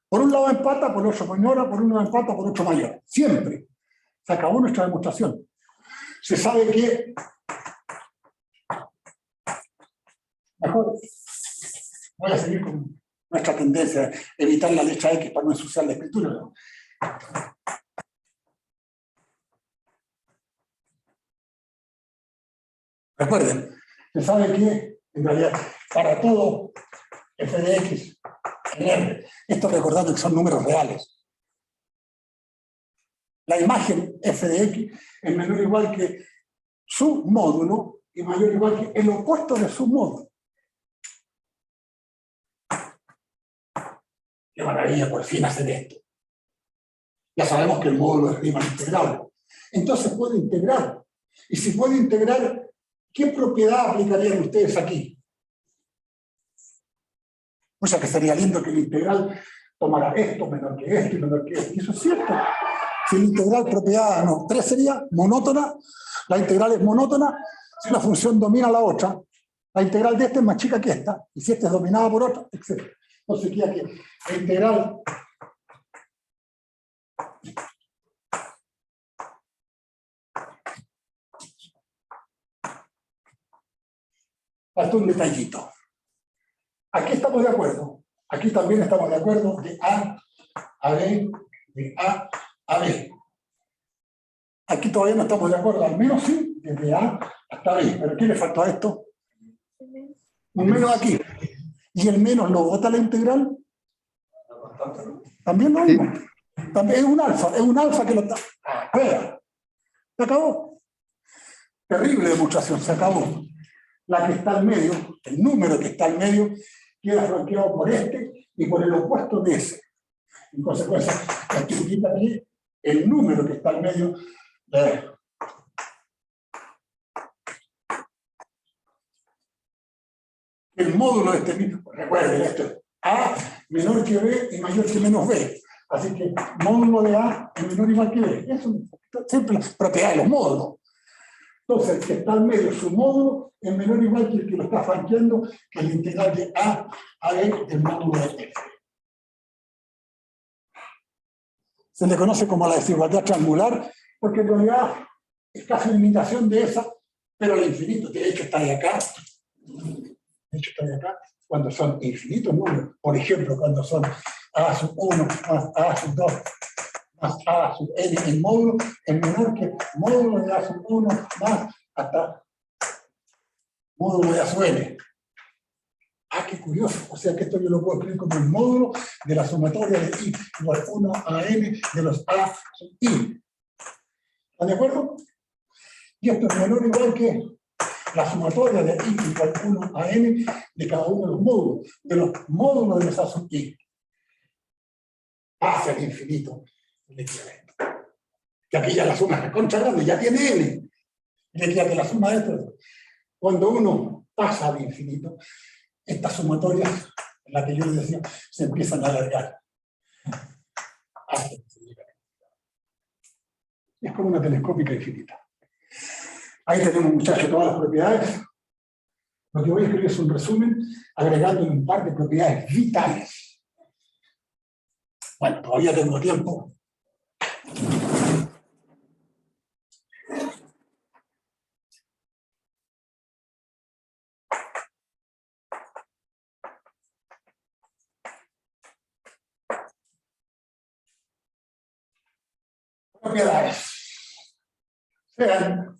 Por un lado empata, por otro menor, por uno empata, por otro mayor. Siempre. Se acabó nuestra demostración. Se sabe que... Mejor voy a seguir con nuestra tendencia, evitar la letra X para no ensuciar la escritura, ¿no? Recuerden, se sabe que, en realidad, para todo f de x en R, esto recordando que son números reales, la imagen f de x es menor o igual que su módulo y mayor o igual que el opuesto de su módulo. Qué maravilla, por fin hacer esto. Ya sabemos que el módulo es Riemann integrable. Entonces puedo integrar. Y si puedo integrar, ¿qué propiedad aplicarían ustedes aquí? O sea que sería lindo que el integral tomara esto menor que esto y menor que esto. Y eso es cierto. Si la integral propiedad, no, 3 sería monótona, la integral es monótona, si una función domina la otra, la integral de esta es más chica que esta, y si esta es dominada por otra, etc. Entonces queda que la integral falta un detallito. Aquí estamos de acuerdo. Aquí también estamos de acuerdo de A a B, de A a B. Aquí todavía no estamos de acuerdo, al menos sí, desde A hasta B. ¿Pero qué le faltó a esto? Un menos aquí. ¿Y el menos lo bota la integral? También lo mismo. También es un alfa que lo está... Espera, se acabó. Terrible demostración, se acabó. La que está al medio, el número que está al medio, queda flanqueado por este y por el opuesto de ese. En consecuencia, la chiquita aquí, el número que está al medio, el módulo de este mismo, recuerden esto, es A menor que B y mayor que menos B. Así que módulo de A es menor o igual que B. Eso es siempre la propiedad de los módulos. Entonces, el que está al medio, su módulo, es menor o igual que el que lo está flanqueando, que el integral de A a B del módulo de F. Se le conoce como la desigualdad triangular, porque en realidad es casi una imitación de esa, pero al infinito. De hecho, está ahí acá. De hecho, está ahí acá. Cuando son infinitos números. Por ejemplo, cuando son A sub 1 más A sub 2 más A sub n en módulo, es menor que módulo de A sub 1 más hasta módulo de A sub n. Ah, qué curioso. O sea que esto yo lo puedo escribir como el módulo de la sumatoria de i igual 1 a n de los A sub i. ¿Están de acuerdo? Y esto es menor o igual que la sumatoria de i igual 1 a n de cada uno de los módulos de los A sub i. Hacia el infinito el equivalente. Que aquí ya la suma es concha grande, ya tiene n. Y le queda que la suma de esto. Cuando uno pasa al infinito, estas sumatorias, en la que yo les decía, se empiezan a alargar. Es como una telescópica infinita. Ahí tenemos, muchachos, todas las propiedades. Lo que voy a escribir es un resumen, agregando un par de propiedades vitales. Bueno, todavía tengo tiempo. Propiedades. Sean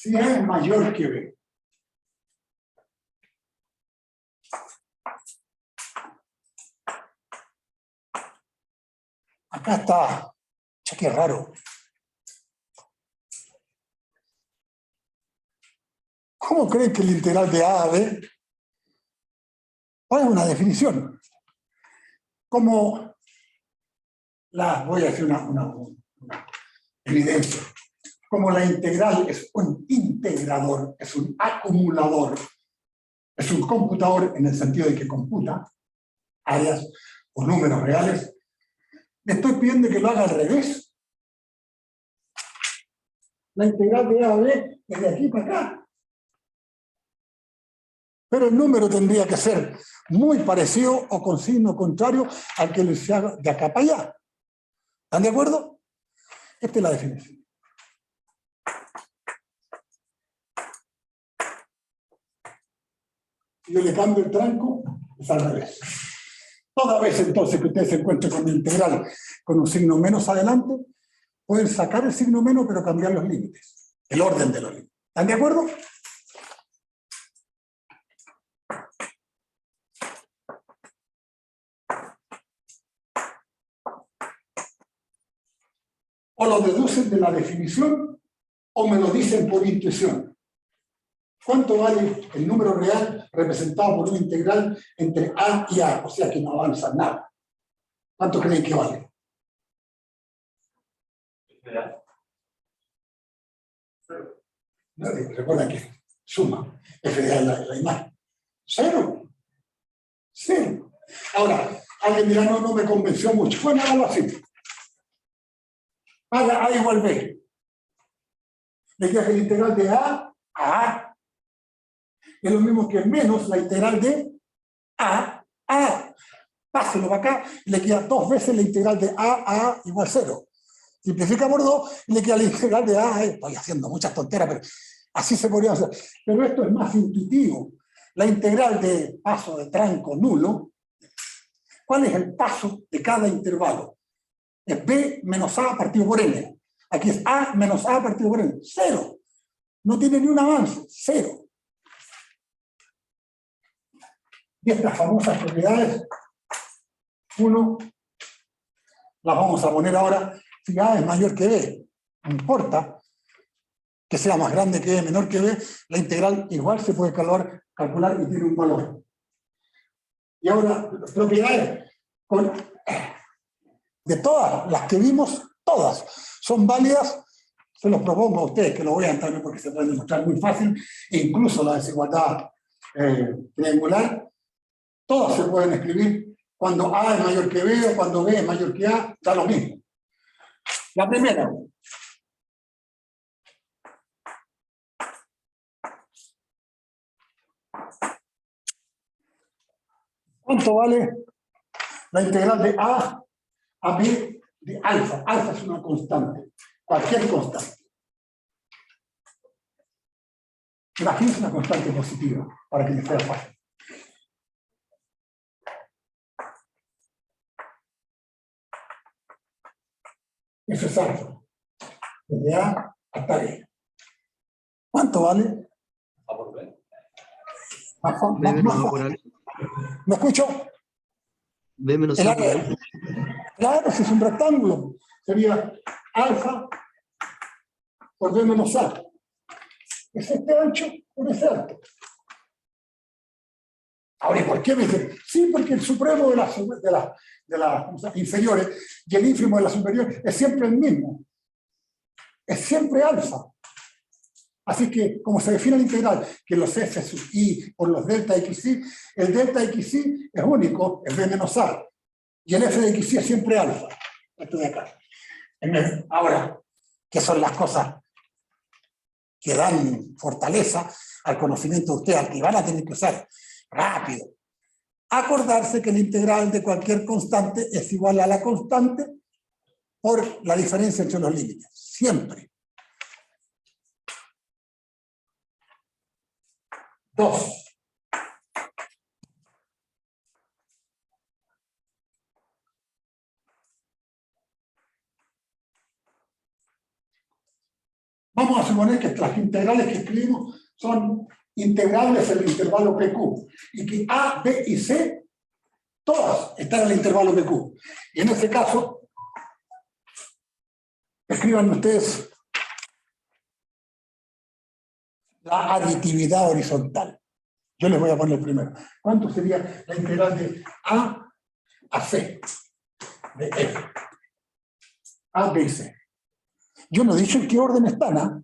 Si A es mayor que B. Acá está. Che, qué raro. ¿Cómo creen que el integral de A a B? ¿Cuál es una definición? Como voy a hacer una evidencia. Como la integral es un integrador, es un acumulador, es un computador en el sentido de que computa áreas o números reales, le estoy pidiendo que lo haga al revés. La integral de A a B es de aquí para acá. Pero el número tendría que ser muy parecido o con signo contrario al que se haga de acá para allá. ¿Están de acuerdo? Esta es la definición. Si yo le cambio el tranco, es al revés. Toda vez entonces que ustedes se encuentren con una integral con un signo menos adelante, pueden sacar el signo menos pero cambiar los límites, el orden de los límites. ¿Están de acuerdo? O lo deducen de la definición o me lo dicen por intuición. ¿Cuánto vale el número real representado por una integral entre A y A? O sea que no avanza nada. ¿Cuánto creen que vale? Recuerda que suma. F de A es la imagen. Cero. Cero. Ahora, alguien dirá, no me convenció mucho. Bueno, hágalo así. Haga A igual B. Le queda que la integral de A a A es lo mismo que menos la integral de A a A. Páselo para acá y le queda 2 veces la integral de A a igual 0. Simplifica por 2 y le queda la integral de A. Estoy haciendo muchas tonteras, pero así se podría hacer. Pero esto es más intuitivo. La integral de paso de tranco nulo, ¿cuál es el paso de cada intervalo? Es B menos A partido por N. Aquí es A menos A partido por N. 0. No tiene ni un avance. 0. Y estas famosas propiedades, uno, las vamos a poner ahora. Si A es mayor que B, no importa que sea más grande que B, menor que B, la integral igual se puede calcular y tiene un valor. Y ahora, propiedades de todas las que vimos, todas son válidas. Se los propongo a ustedes que lo vean también porque se puede demostrar muy fácil, e incluso la desigualdad triangular, todas se pueden escribir cuando A es mayor que B o cuando B es mayor que A, da lo mismo. La primera. ¿Cuánto vale la integral de A a B de alfa? Alfa es una constante, cualquier constante. Imagínense una constante positiva, para que les sea fácil. Eso es alfa. Desde A hasta B. ¿Cuánto vale? B menos A por alfa. ¿Me escucho? B menos El A por área. alfa. Claro, si es un rectángulo. Sería alfa por B menos A. Es este ancho por ese alto. Ahora, ¿y por qué me dicen? Sí, porque el supremo de las inferiores y el ínfimo de las superiores es siempre el mismo. Es siempre alfa. Así que, como se define la integral, que los f sub i por los delta xi, el delta xi es único, es b menos a. Y el f de xi es siempre alfa. Esto de acá. Ahora, ¿qué son las cosas que dan fortaleza al conocimiento de ustedes, al que van a tener que usar rápido? Acordarse que la integral de cualquier constante es igual a la constante por la diferencia entre los límites. Siempre. 2. Vamos a suponer que las integrales que escribimos son integrables en el intervalo PQ y que A, B y C todas están en el intervalo PQ. Y en ese caso, escriban ustedes la aditividad horizontal. Yo les voy a poner primero. ¿Cuánto sería la integral de A a C? De F. A, B y C. Yo no he dicho en qué orden están, ¿ah?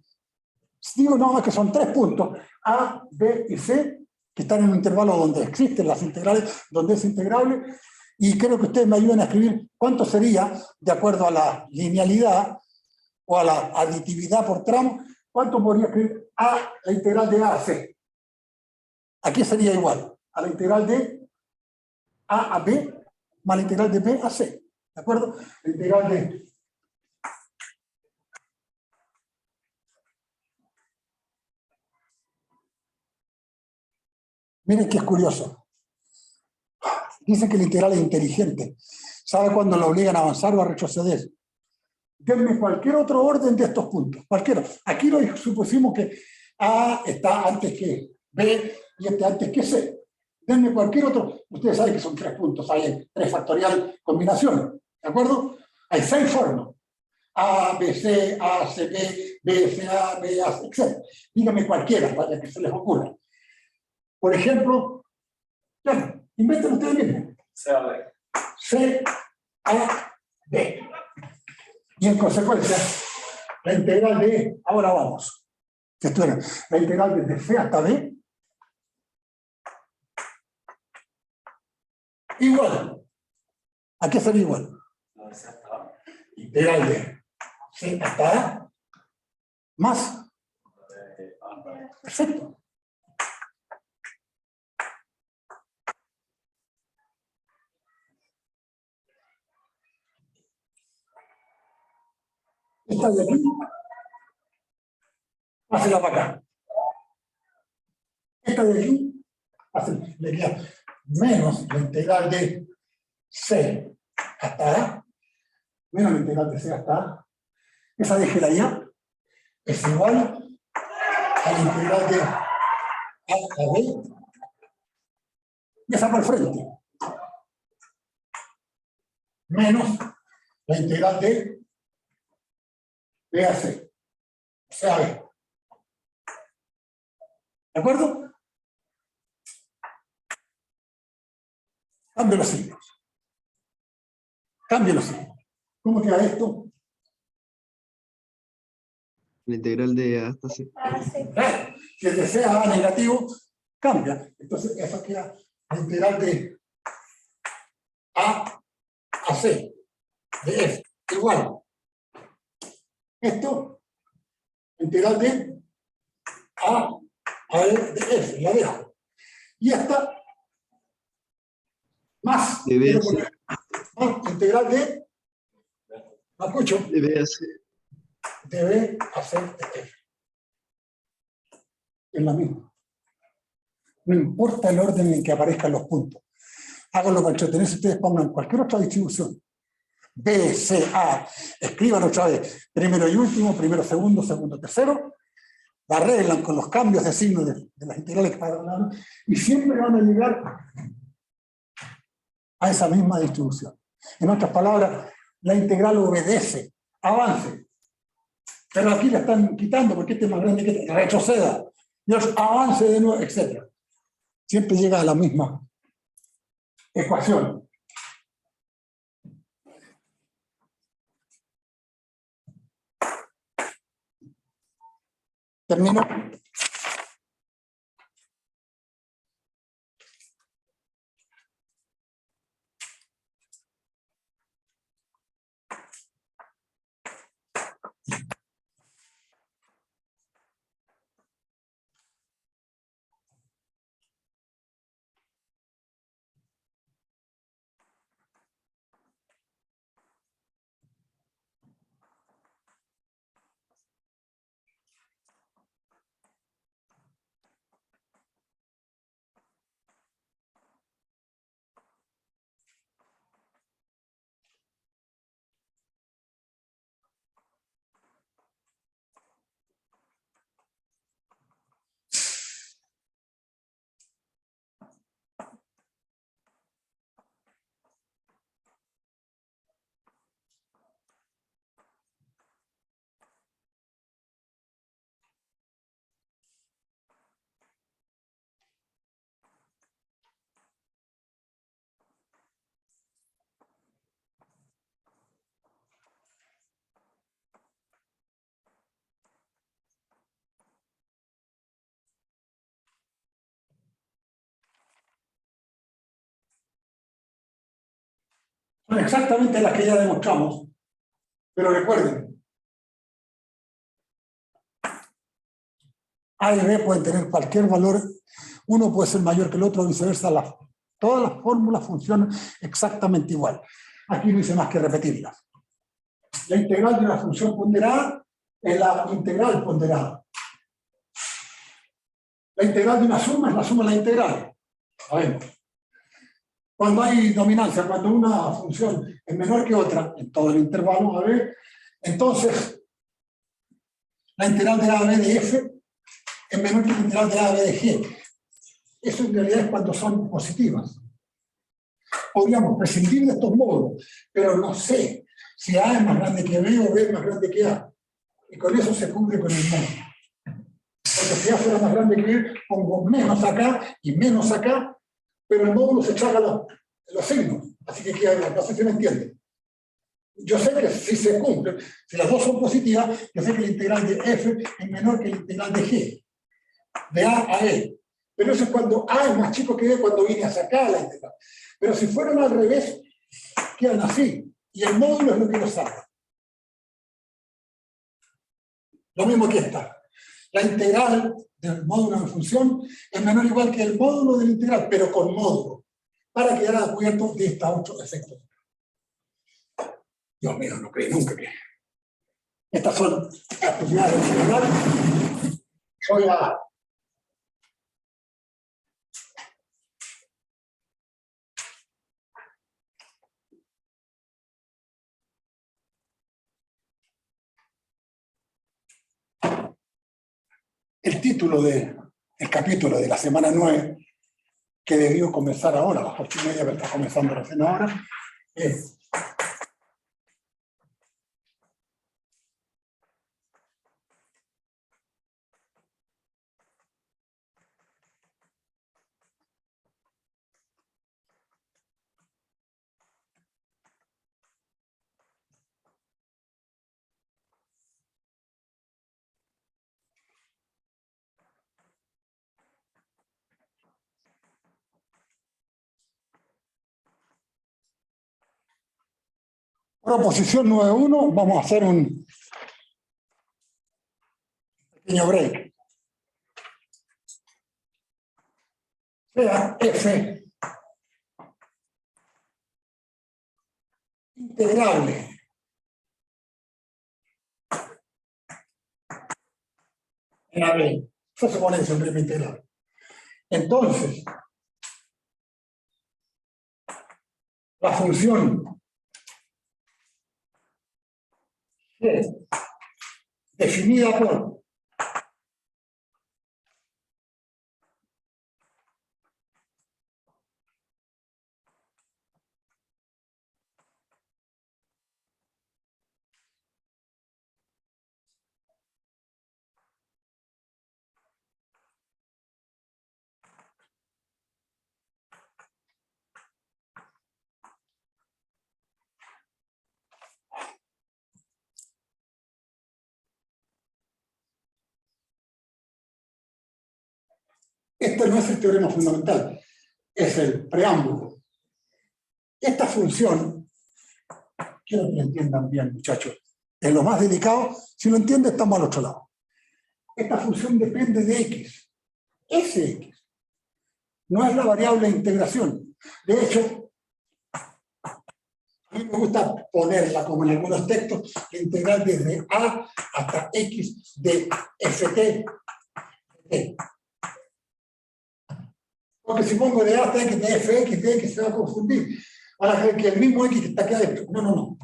Digo no, es que son 3 puntos, A, B y C, que están en un intervalo donde existen las integrales, donde es integrable, y creo que ustedes me ayuden a escribir cuánto sería, de acuerdo a la linealidad o a la aditividad por tramo, cuánto podría escribir A, la integral de A a C. Aquí sería igual a la integral de A a B más la integral de B a C. ¿De acuerdo? La integral de miren que es curioso. Dicen que la integral es inteligente. ¿Sabe cuándo lo obligan a avanzar o a retroceder? Denme cualquier otro orden de estos puntos. Cualquiera. Aquí lo supusimos que A está antes que B y este antes que C. Denme cualquier otro. Ustedes saben que son 3 puntos. Hay 3 factorial combinaciones. ¿De acuerdo? Hay 6 formas. A, B, C, A, C, B, B, C, A, B, A, C, etc. Díganme cualquiera para que se les ocurra. Por ejemplo, ya, inventen ustedes mismos. C, A, B. Y en consecuencia, la integral de, ahora vamos, que esto era, la integral desde C hasta B, igual. ¿A qué sería igual? Integral de C hasta A, más. Perfecto. Esta de aquí, pásela para acá. Esta de aquí, le queda menos la integral de C hasta A, menos la integral de C hasta A. Esa déjela ya, es igual a la integral de A a B, y esa para el frente. Menos la integral de B a C. O sea, B. ¿De acuerdo? Cambio los signos. Cambio los signos. ¿Cómo queda esto? La integral de A hasta C. Si el de C a A negativo, cambia. Entonces, eso queda la integral de A a C, de F, igual. Esto, integral de A a de F, la dejo. Y esta, más, De B a C. más integral de, no escucho, De B a C. de B a C de F. Es la misma. No importa el orden en que aparezcan los puntos. Háganlo para entretenerse, ustedes pongan cualquier otra distribución. B, C, A, escriban otra vez, primero y último, primero, segundo, segundo, tercero, la arreglan con los cambios de signo de las integrales que van hablando, y siempre van a llegar a esa misma distribución. En otras palabras, la integral obedece, avance. Pero aquí la están quitando porque este es más grande que este, retroceda, y avance de nuevo, etc. Siempre llega a la misma ecuación. Termino. Son exactamente las que ya demostramos, pero recuerden, A y B pueden tener cualquier valor, uno puede ser mayor que el otro, viceversa, todas las fórmulas funcionan exactamente igual. Aquí no hice más que repetirlas. La integral de una función ponderada es la integral ponderada. La integral de una suma es la suma de la integral. Sabemos. Cuando hay dominancia, cuando una función es menor que otra, en todo el intervalo AB, entonces la integral de A a B de F es menor que la integral de A a B de G. Eso en realidad es cuando son positivas. Podríamos prescindir de estos módulos, pero no sé si A es más grande que B o B es más grande que A. Y con eso se cubre con el módulo. Porque si A fuera más grande que B, pongo menos acá y menos acá, pero el módulo se traga los signos. Así que no sé si me entienden. Yo sé que si se cumple, si las dos son positivas, yo sé que la integral de F es menor que la integral de G, de A a E. Pero eso es cuando A es más chico que B, cuando viene a sacar la integral. Pero si fueran al revés, quedan así. Y el módulo es lo que lo saca. Lo mismo que esta. La integral del módulo de función es menor o igual que el módulo de la integral, pero con módulo, para quedar a cubierto de estos otros efectos. Dios mío, no creí nunca que... Estas son las propiedades de la integral. Voy a... El título del capítulo de la semana 9, que debió comenzar ahora, a las 8:30, pero está comenzando recién ahora, es proposición 9.1, vamos a hacer un pequeño break. Sea F integrable en AB. Eso se pone en prima integral. Entonces, la función G definida por este no es el teorema fundamental, es el preámbulo. Esta función, quiero que lo entiendan bien, muchachos, es lo más delicado. Si lo entienden, estamos al otro lado. Esta función depende de X. Sx no es la variable de integración. De hecho, a mí me gusta ponerla, como en algunos textos, la integral desde A hasta X de ft. Porque si pongo de A hasta X de fx de X se va a confundir. Van a creer que el mismo X que está aquí adentro. No, no, no.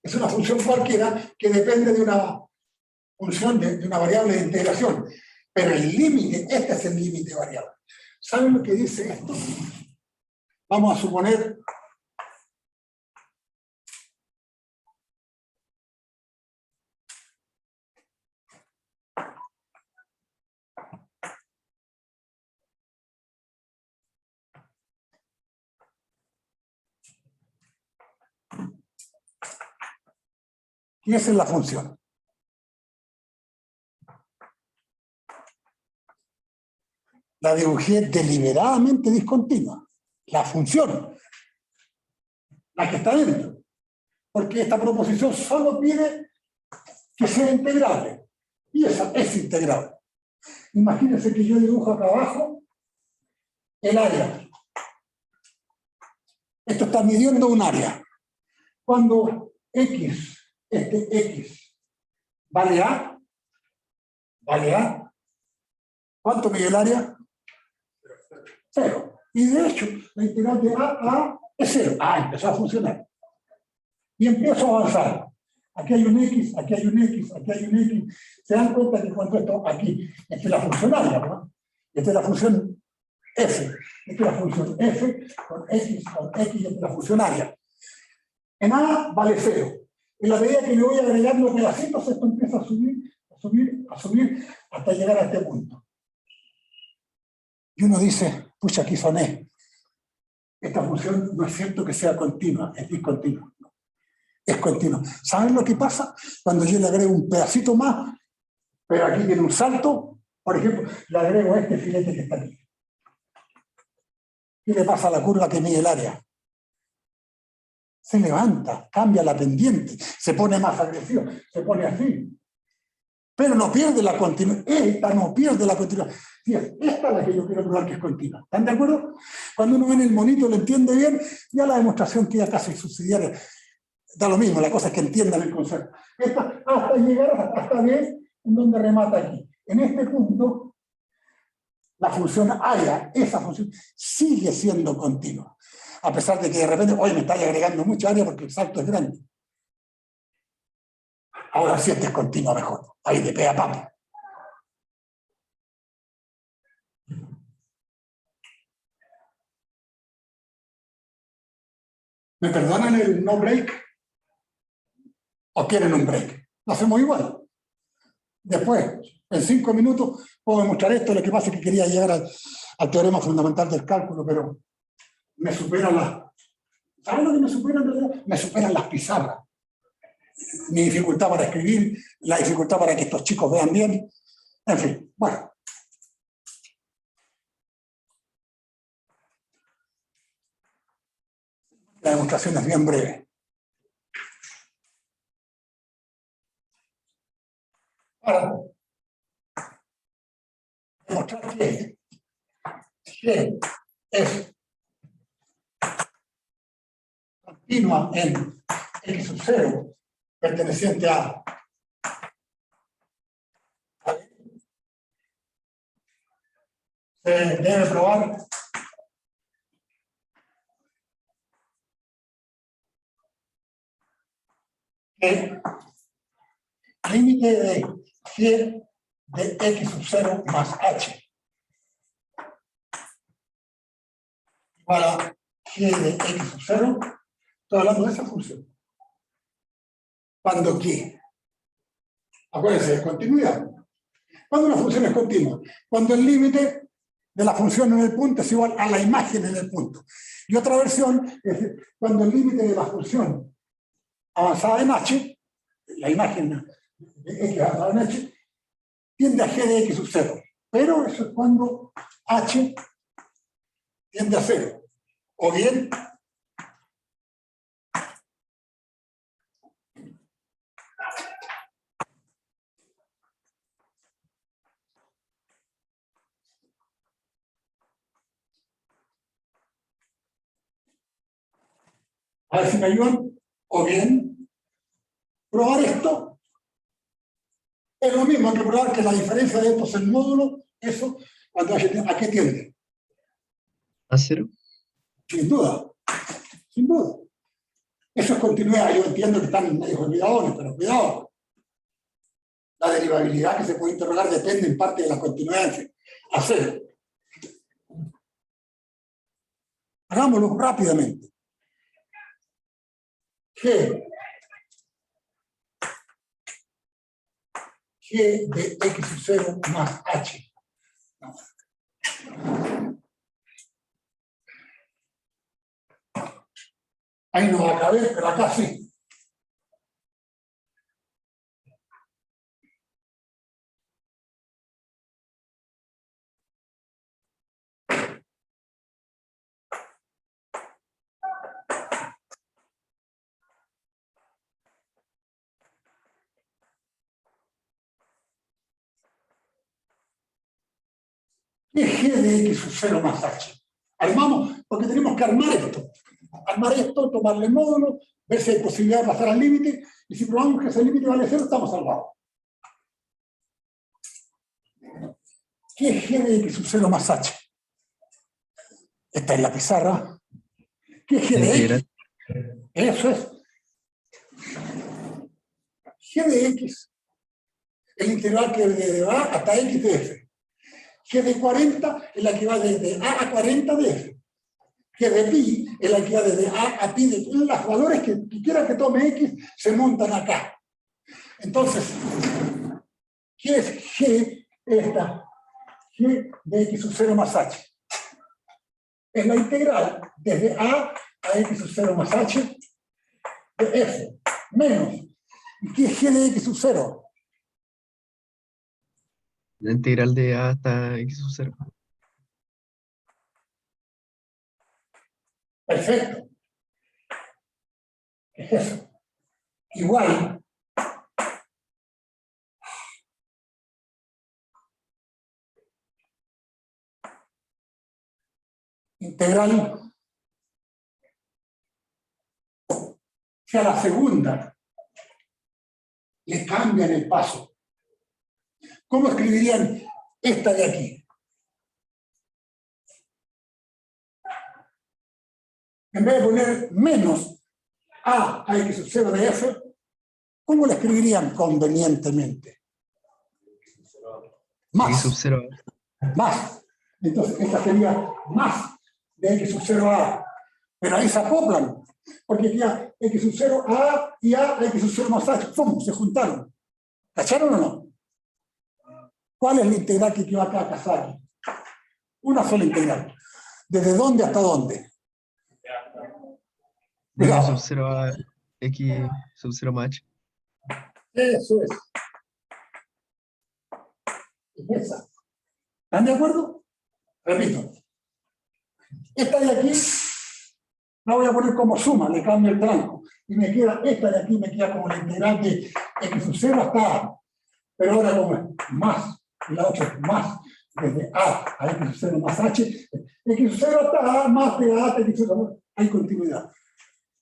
Es una función cualquiera que depende de una función de una variable de integración. Pero el límite, este es el límite variable. ¿Saben lo que dice esto? Vamos a suponer y esa es la función. La dibujé deliberadamente discontinua. La función. la que está dentro. Porque esta proposición solo pide que sea integrable. Y esa es integrable. Imagínense que yo dibujo acá abajo el área. Esto está midiendo un área. Cuando X, X, vale A, ¿cuánto mide el área? 0. Y de hecho, la integral de A es 0. Empezó a funcionar. Y empiezo a avanzar. Aquí hay un X, aquí hay un X, aquí hay un X. Se dan cuenta que cuando esto aquí, esta es la función área, ¿no? Esta es la función F. Esta es la función F con X, esta es la función área. En A vale 0. En la medida que le voy agregando pedacitos, esto empieza a subir, hasta llegar a este punto. Y uno dice, pucha, aquí soné. Esta función no es cierto que sea continua, es discontinua. Es continua. ¿Saben lo que pasa? Cuando yo le agrego un pedacito más, pero aquí tiene un salto, por ejemplo, le agrego este filete que está aquí. ¿Qué le pasa a la curva que mide el área? Se levanta, cambia la pendiente, se pone más agresivo, se pone así. Pero no pierde la continuidad. Esta no pierde la continuidad. Sí, esta es la que yo quiero probar que es continua. ¿Están de acuerdo? Cuando uno ve en el monito lo entiende bien, ya la demostración queda casi subsidiaria. Da lo mismo, la cosa es que entiendan el concepto. Esta, hasta llegar hasta B, en donde remata aquí. En este punto, la función área, esa función, sigue siendo continua. A pesar de que de repente, hoy me está agregando mucha área porque el salto es grande. Ahora sí este es continuo mejor. Ahí de pe a pa. ¿Me perdonan el no break? ¿O quieren un break? Lo hacemos igual. Después, en 5 minutos, puedo demostrar esto. Lo que pasa es que quería llegar al teorema fundamental del cálculo, pero me superan las... ¿Saben lo que me superan en realidad? Me superan las pizarras. Mi dificultad para escribir, la dificultad para que estos chicos vean bien. En fin, bueno. La demostración es bien breve. Ahora, demostrar que G es continua en X sub 0 perteneciente a se debe probar que el límite de G de X sub 0 más H igual a G de X sub 0, estoy hablando de esa función. Cuando Q, acuérdense, de continuidad. Cuando una función es continua, cuando el límite de la función en el punto es igual a la imagen en el punto. Y otra versión es cuando el límite de la función avanzada en H, la imagen de X avanzada en H, tiende a G de X sub 0. Pero eso es cuando H tiende a 0. O bien, a ver si me ayudan, o bien, probar esto es lo mismo que probar que la diferencia de estos en módulo, eso, cuando ¿a qué tiende? ¿A 0? Sin duda, sin duda. Eso es continuidad, yo entiendo que están medio olvidados, pero cuidado. La derivabilidad que se puede interrogar depende en parte de la continuidad a 0. Hagámoslo rápidamente. G de X sub 0 más H. Ahí no va a caber, pero acá sí. ¿Qué es g de x sub 0 más h? Armamos, porque tenemos que armar esto. Armar esto, tomarle módulo, ver si hay posibilidad de pasar al límite, y si probamos que ese límite vale 0, estamos salvados. ¿Qué es g de x sub 0 más h? Está en la pizarra. ¿Qué es g de Integral. x? Eso es. G de x, el integral que de A hasta x de f. G de 40 es la que va desde A a 40 de f. G de pi es la que va desde A a pi de f. Los valores que tú quieras que tome x se montan acá. Entonces, ¿qué es g? Esta. G de x sub 0 más h. Es la integral desde A a x sub 0 más h de f menos. ¿Y qué es g de x sub 0? La integral de A hasta x sub 0. Perfecto. ¿Qué es eso? Igual integral si a la segunda le cambian el paso. ¿Cómo escribirían esta de aquí? En vez de poner menos a x sub 0 de f, ¿cómo la escribirían convenientemente? X sub Más. 0. Más. Entonces, esta sería más de x sub 0 a A. Pero ahí se acoplan, porque queda x sub 0 a A y A a x sub 0 más h. ¡Pum! Se juntaron. ¿Cacharon o no? ¿Cuál es la integral que quedó acá, Kazaki? Una sola integral. ¿Desde dónde hasta dónde? De x Cuidado. sub 0 a x sub 0 más h. Eso es. Es esa. ¿Están de acuerdo? Repito. Esta de aquí la voy a poner como suma, le cambio el blanco. Y me queda, esta de aquí me queda como la integral de x sub 0 hasta A. Pero ahora como es más, y la otra es más, desde A a x sub 0 más h, x sub 0 hasta A más de A hasta x sub 0, hay continuidad.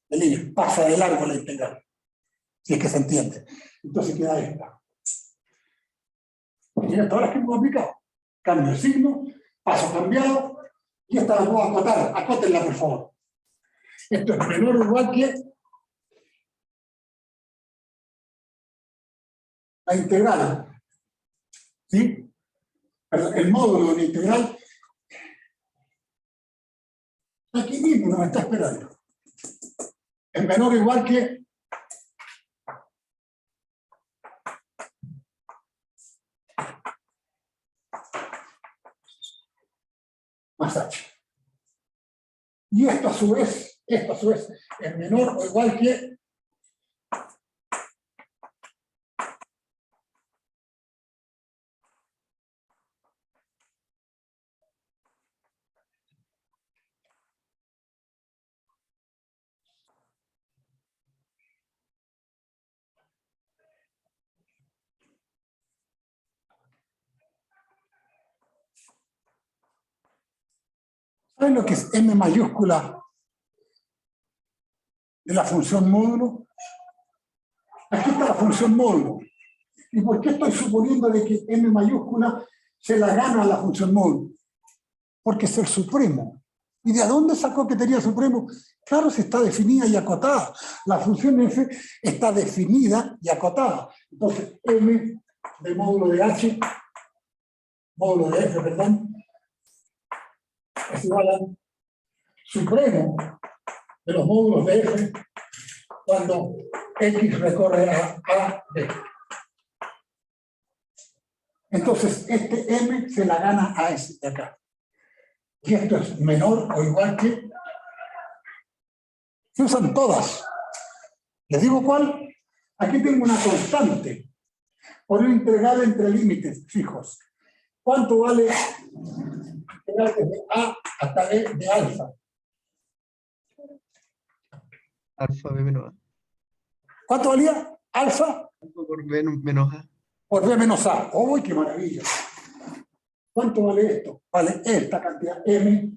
El niño pasa de largo la integral, si es que se entiende. Entonces queda esta. Y todas las que hemos aplicado. Cambio de signo, paso cambiado, y esta la puedo acotar. Acótenla, por favor. Esto es menor o igual que la integral. ¿Sí? Perdón, el módulo de la integral. Aquí mismo nos está esperando. Es menor o igual que más h. Y esto a su vez es menor o igual que ¿saben lo que es m mayúscula de la función módulo? Aquí está la función módulo. ¿Y por qué estoy suponiendo de que m mayúscula se la gana a la función módulo? Porque es el supremo. ¿Y de dónde sacó que tenía supremo? Claro, si está definida y acotada. La función f está definida y acotada. Entonces, m de módulo de h, módulo de f, perdón, es igual a supremo de los módulos de f cuando x recorre a b. Entonces, este m se la gana a ese de acá. Y esto es menor o igual que... Se usan todas. ¿Les digo cuál? Aquí tengo una constante. Por una integral entre límites fijos. ¿Cuánto vale integral desde A hasta B de alfa? Alfa b menos A. ¿Cuánto valía? Alfa Alfa por b menos A. por B menos A. ¡Uy, qué maravilla! ¿Cuánto vale esto? Vale esta cantidad M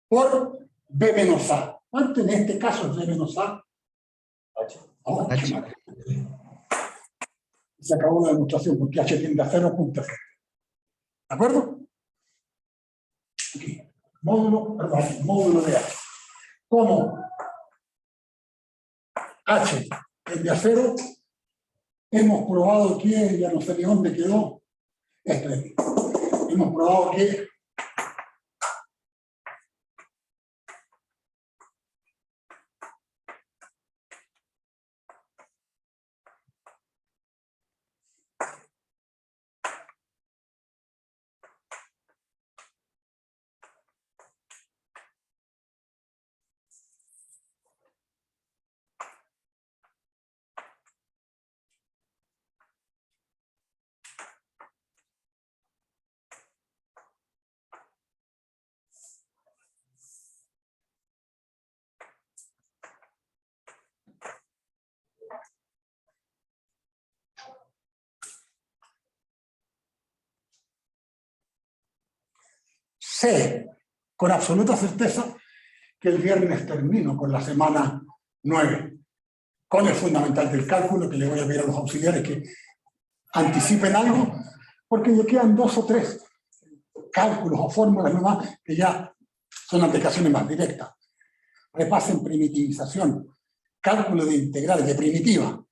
por B menos A. ¿Cuánto en este caso es B menos A? Oh, qué H. maravilla. Se acabó la demostración porque H tiende a 0.0. ¿De acuerdo? Aquí. Módulo de H. ¿Cómo H tiende a 0? Hemos probado que, ya no sé ni dónde quedó, esto de aquí. Hemos probado que sé con absoluta certeza que el viernes termino con la semana 9, con el fundamental del cálculo, que le voy a pedir a los auxiliares que anticipen algo, porque ya quedan 2 o 3 cálculos o fórmulas nomás que ya son aplicaciones más directas. Repasen primitivización, cálculo de integrales, de primitiva,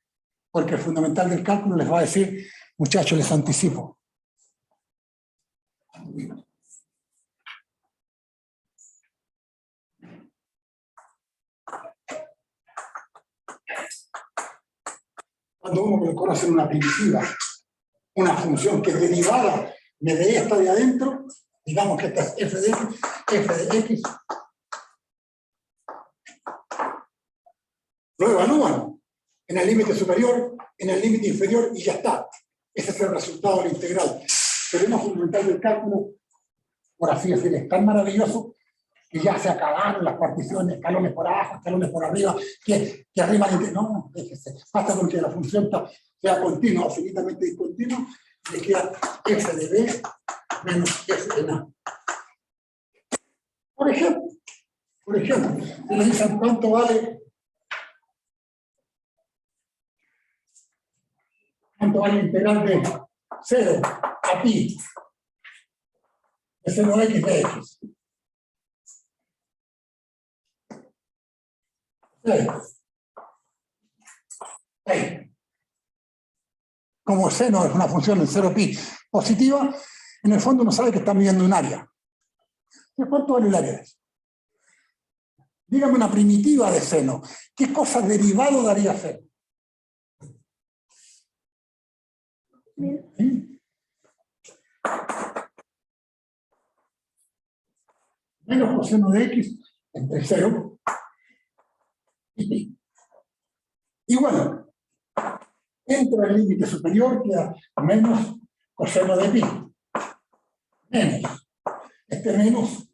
porque el fundamental del cálculo les va a decir, muchachos, les anticipo. Cuando uno conoce una primitiva, una función que es derivada de esta de adentro, digamos que esta es f de x, lo evalúan en el límite superior, en el límite inferior y ya está. Ese es el resultado de la integral. Pero el fundamental del cálculo, por así decir, es tan maravilloso que ya se acabaron las particiones, escalones por abajo, escalones por arriba, que arriba no, déjese. Basta con que la función sea continua o finitamente discontinua, le queda f de b menos f de a. Por ejemplo, si le dicen cuánto vale la integral de 0 a pi de 0x de x. Como seno es una función en 0pi positiva, en el fondo uno sabe que está midiendo un área. ¿Cuánto vale el área de eso? Dígame una primitiva de seno. ¿Qué cosa derivado daría seno? ¿Sí? Menos coseno de x entre 0 y pi. Y bueno, entra el límite superior, queda menos coseno de pi. Menos. Este menos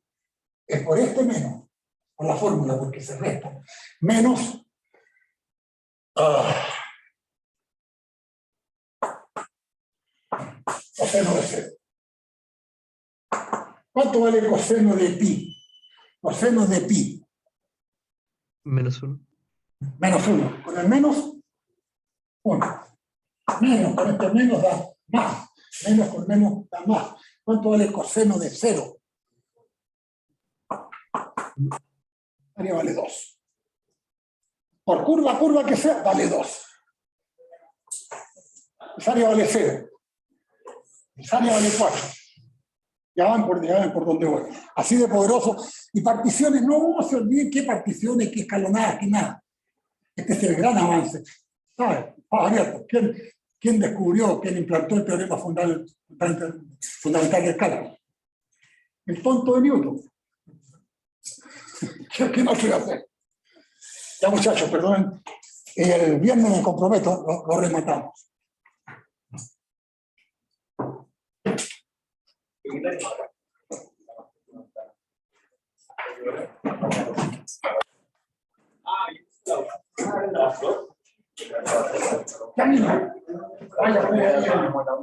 es por este menos, por la fórmula, porque se resta. Menos coseno de 0. ¿Cuánto vale el coseno de pi? Coseno de pi. Menos 1. Menos 1. Con el menos, 1. Menos, con este menos da más. Menos con menos da más. ¿Cuánto vale el coseno de 0? Área vale 2. Por curva que sea, vale 2. Esa área vale 0. Esa área vale 4. Ya van por donde voy. Así de poderoso. Y particiones, no se olviden qué particiones, qué escalonadas, qué nada. Este es el gran avance. ¿Sabe? ¿Quién descubrió, quién implantó el teorema fundamental del cálculo? El tonto de Newton. ¿Qué no quiero hacer? Ya, muchachos, perdonen. El viernes me comprometo, lo rematamos. Camino. Vaya, vaya, vaya.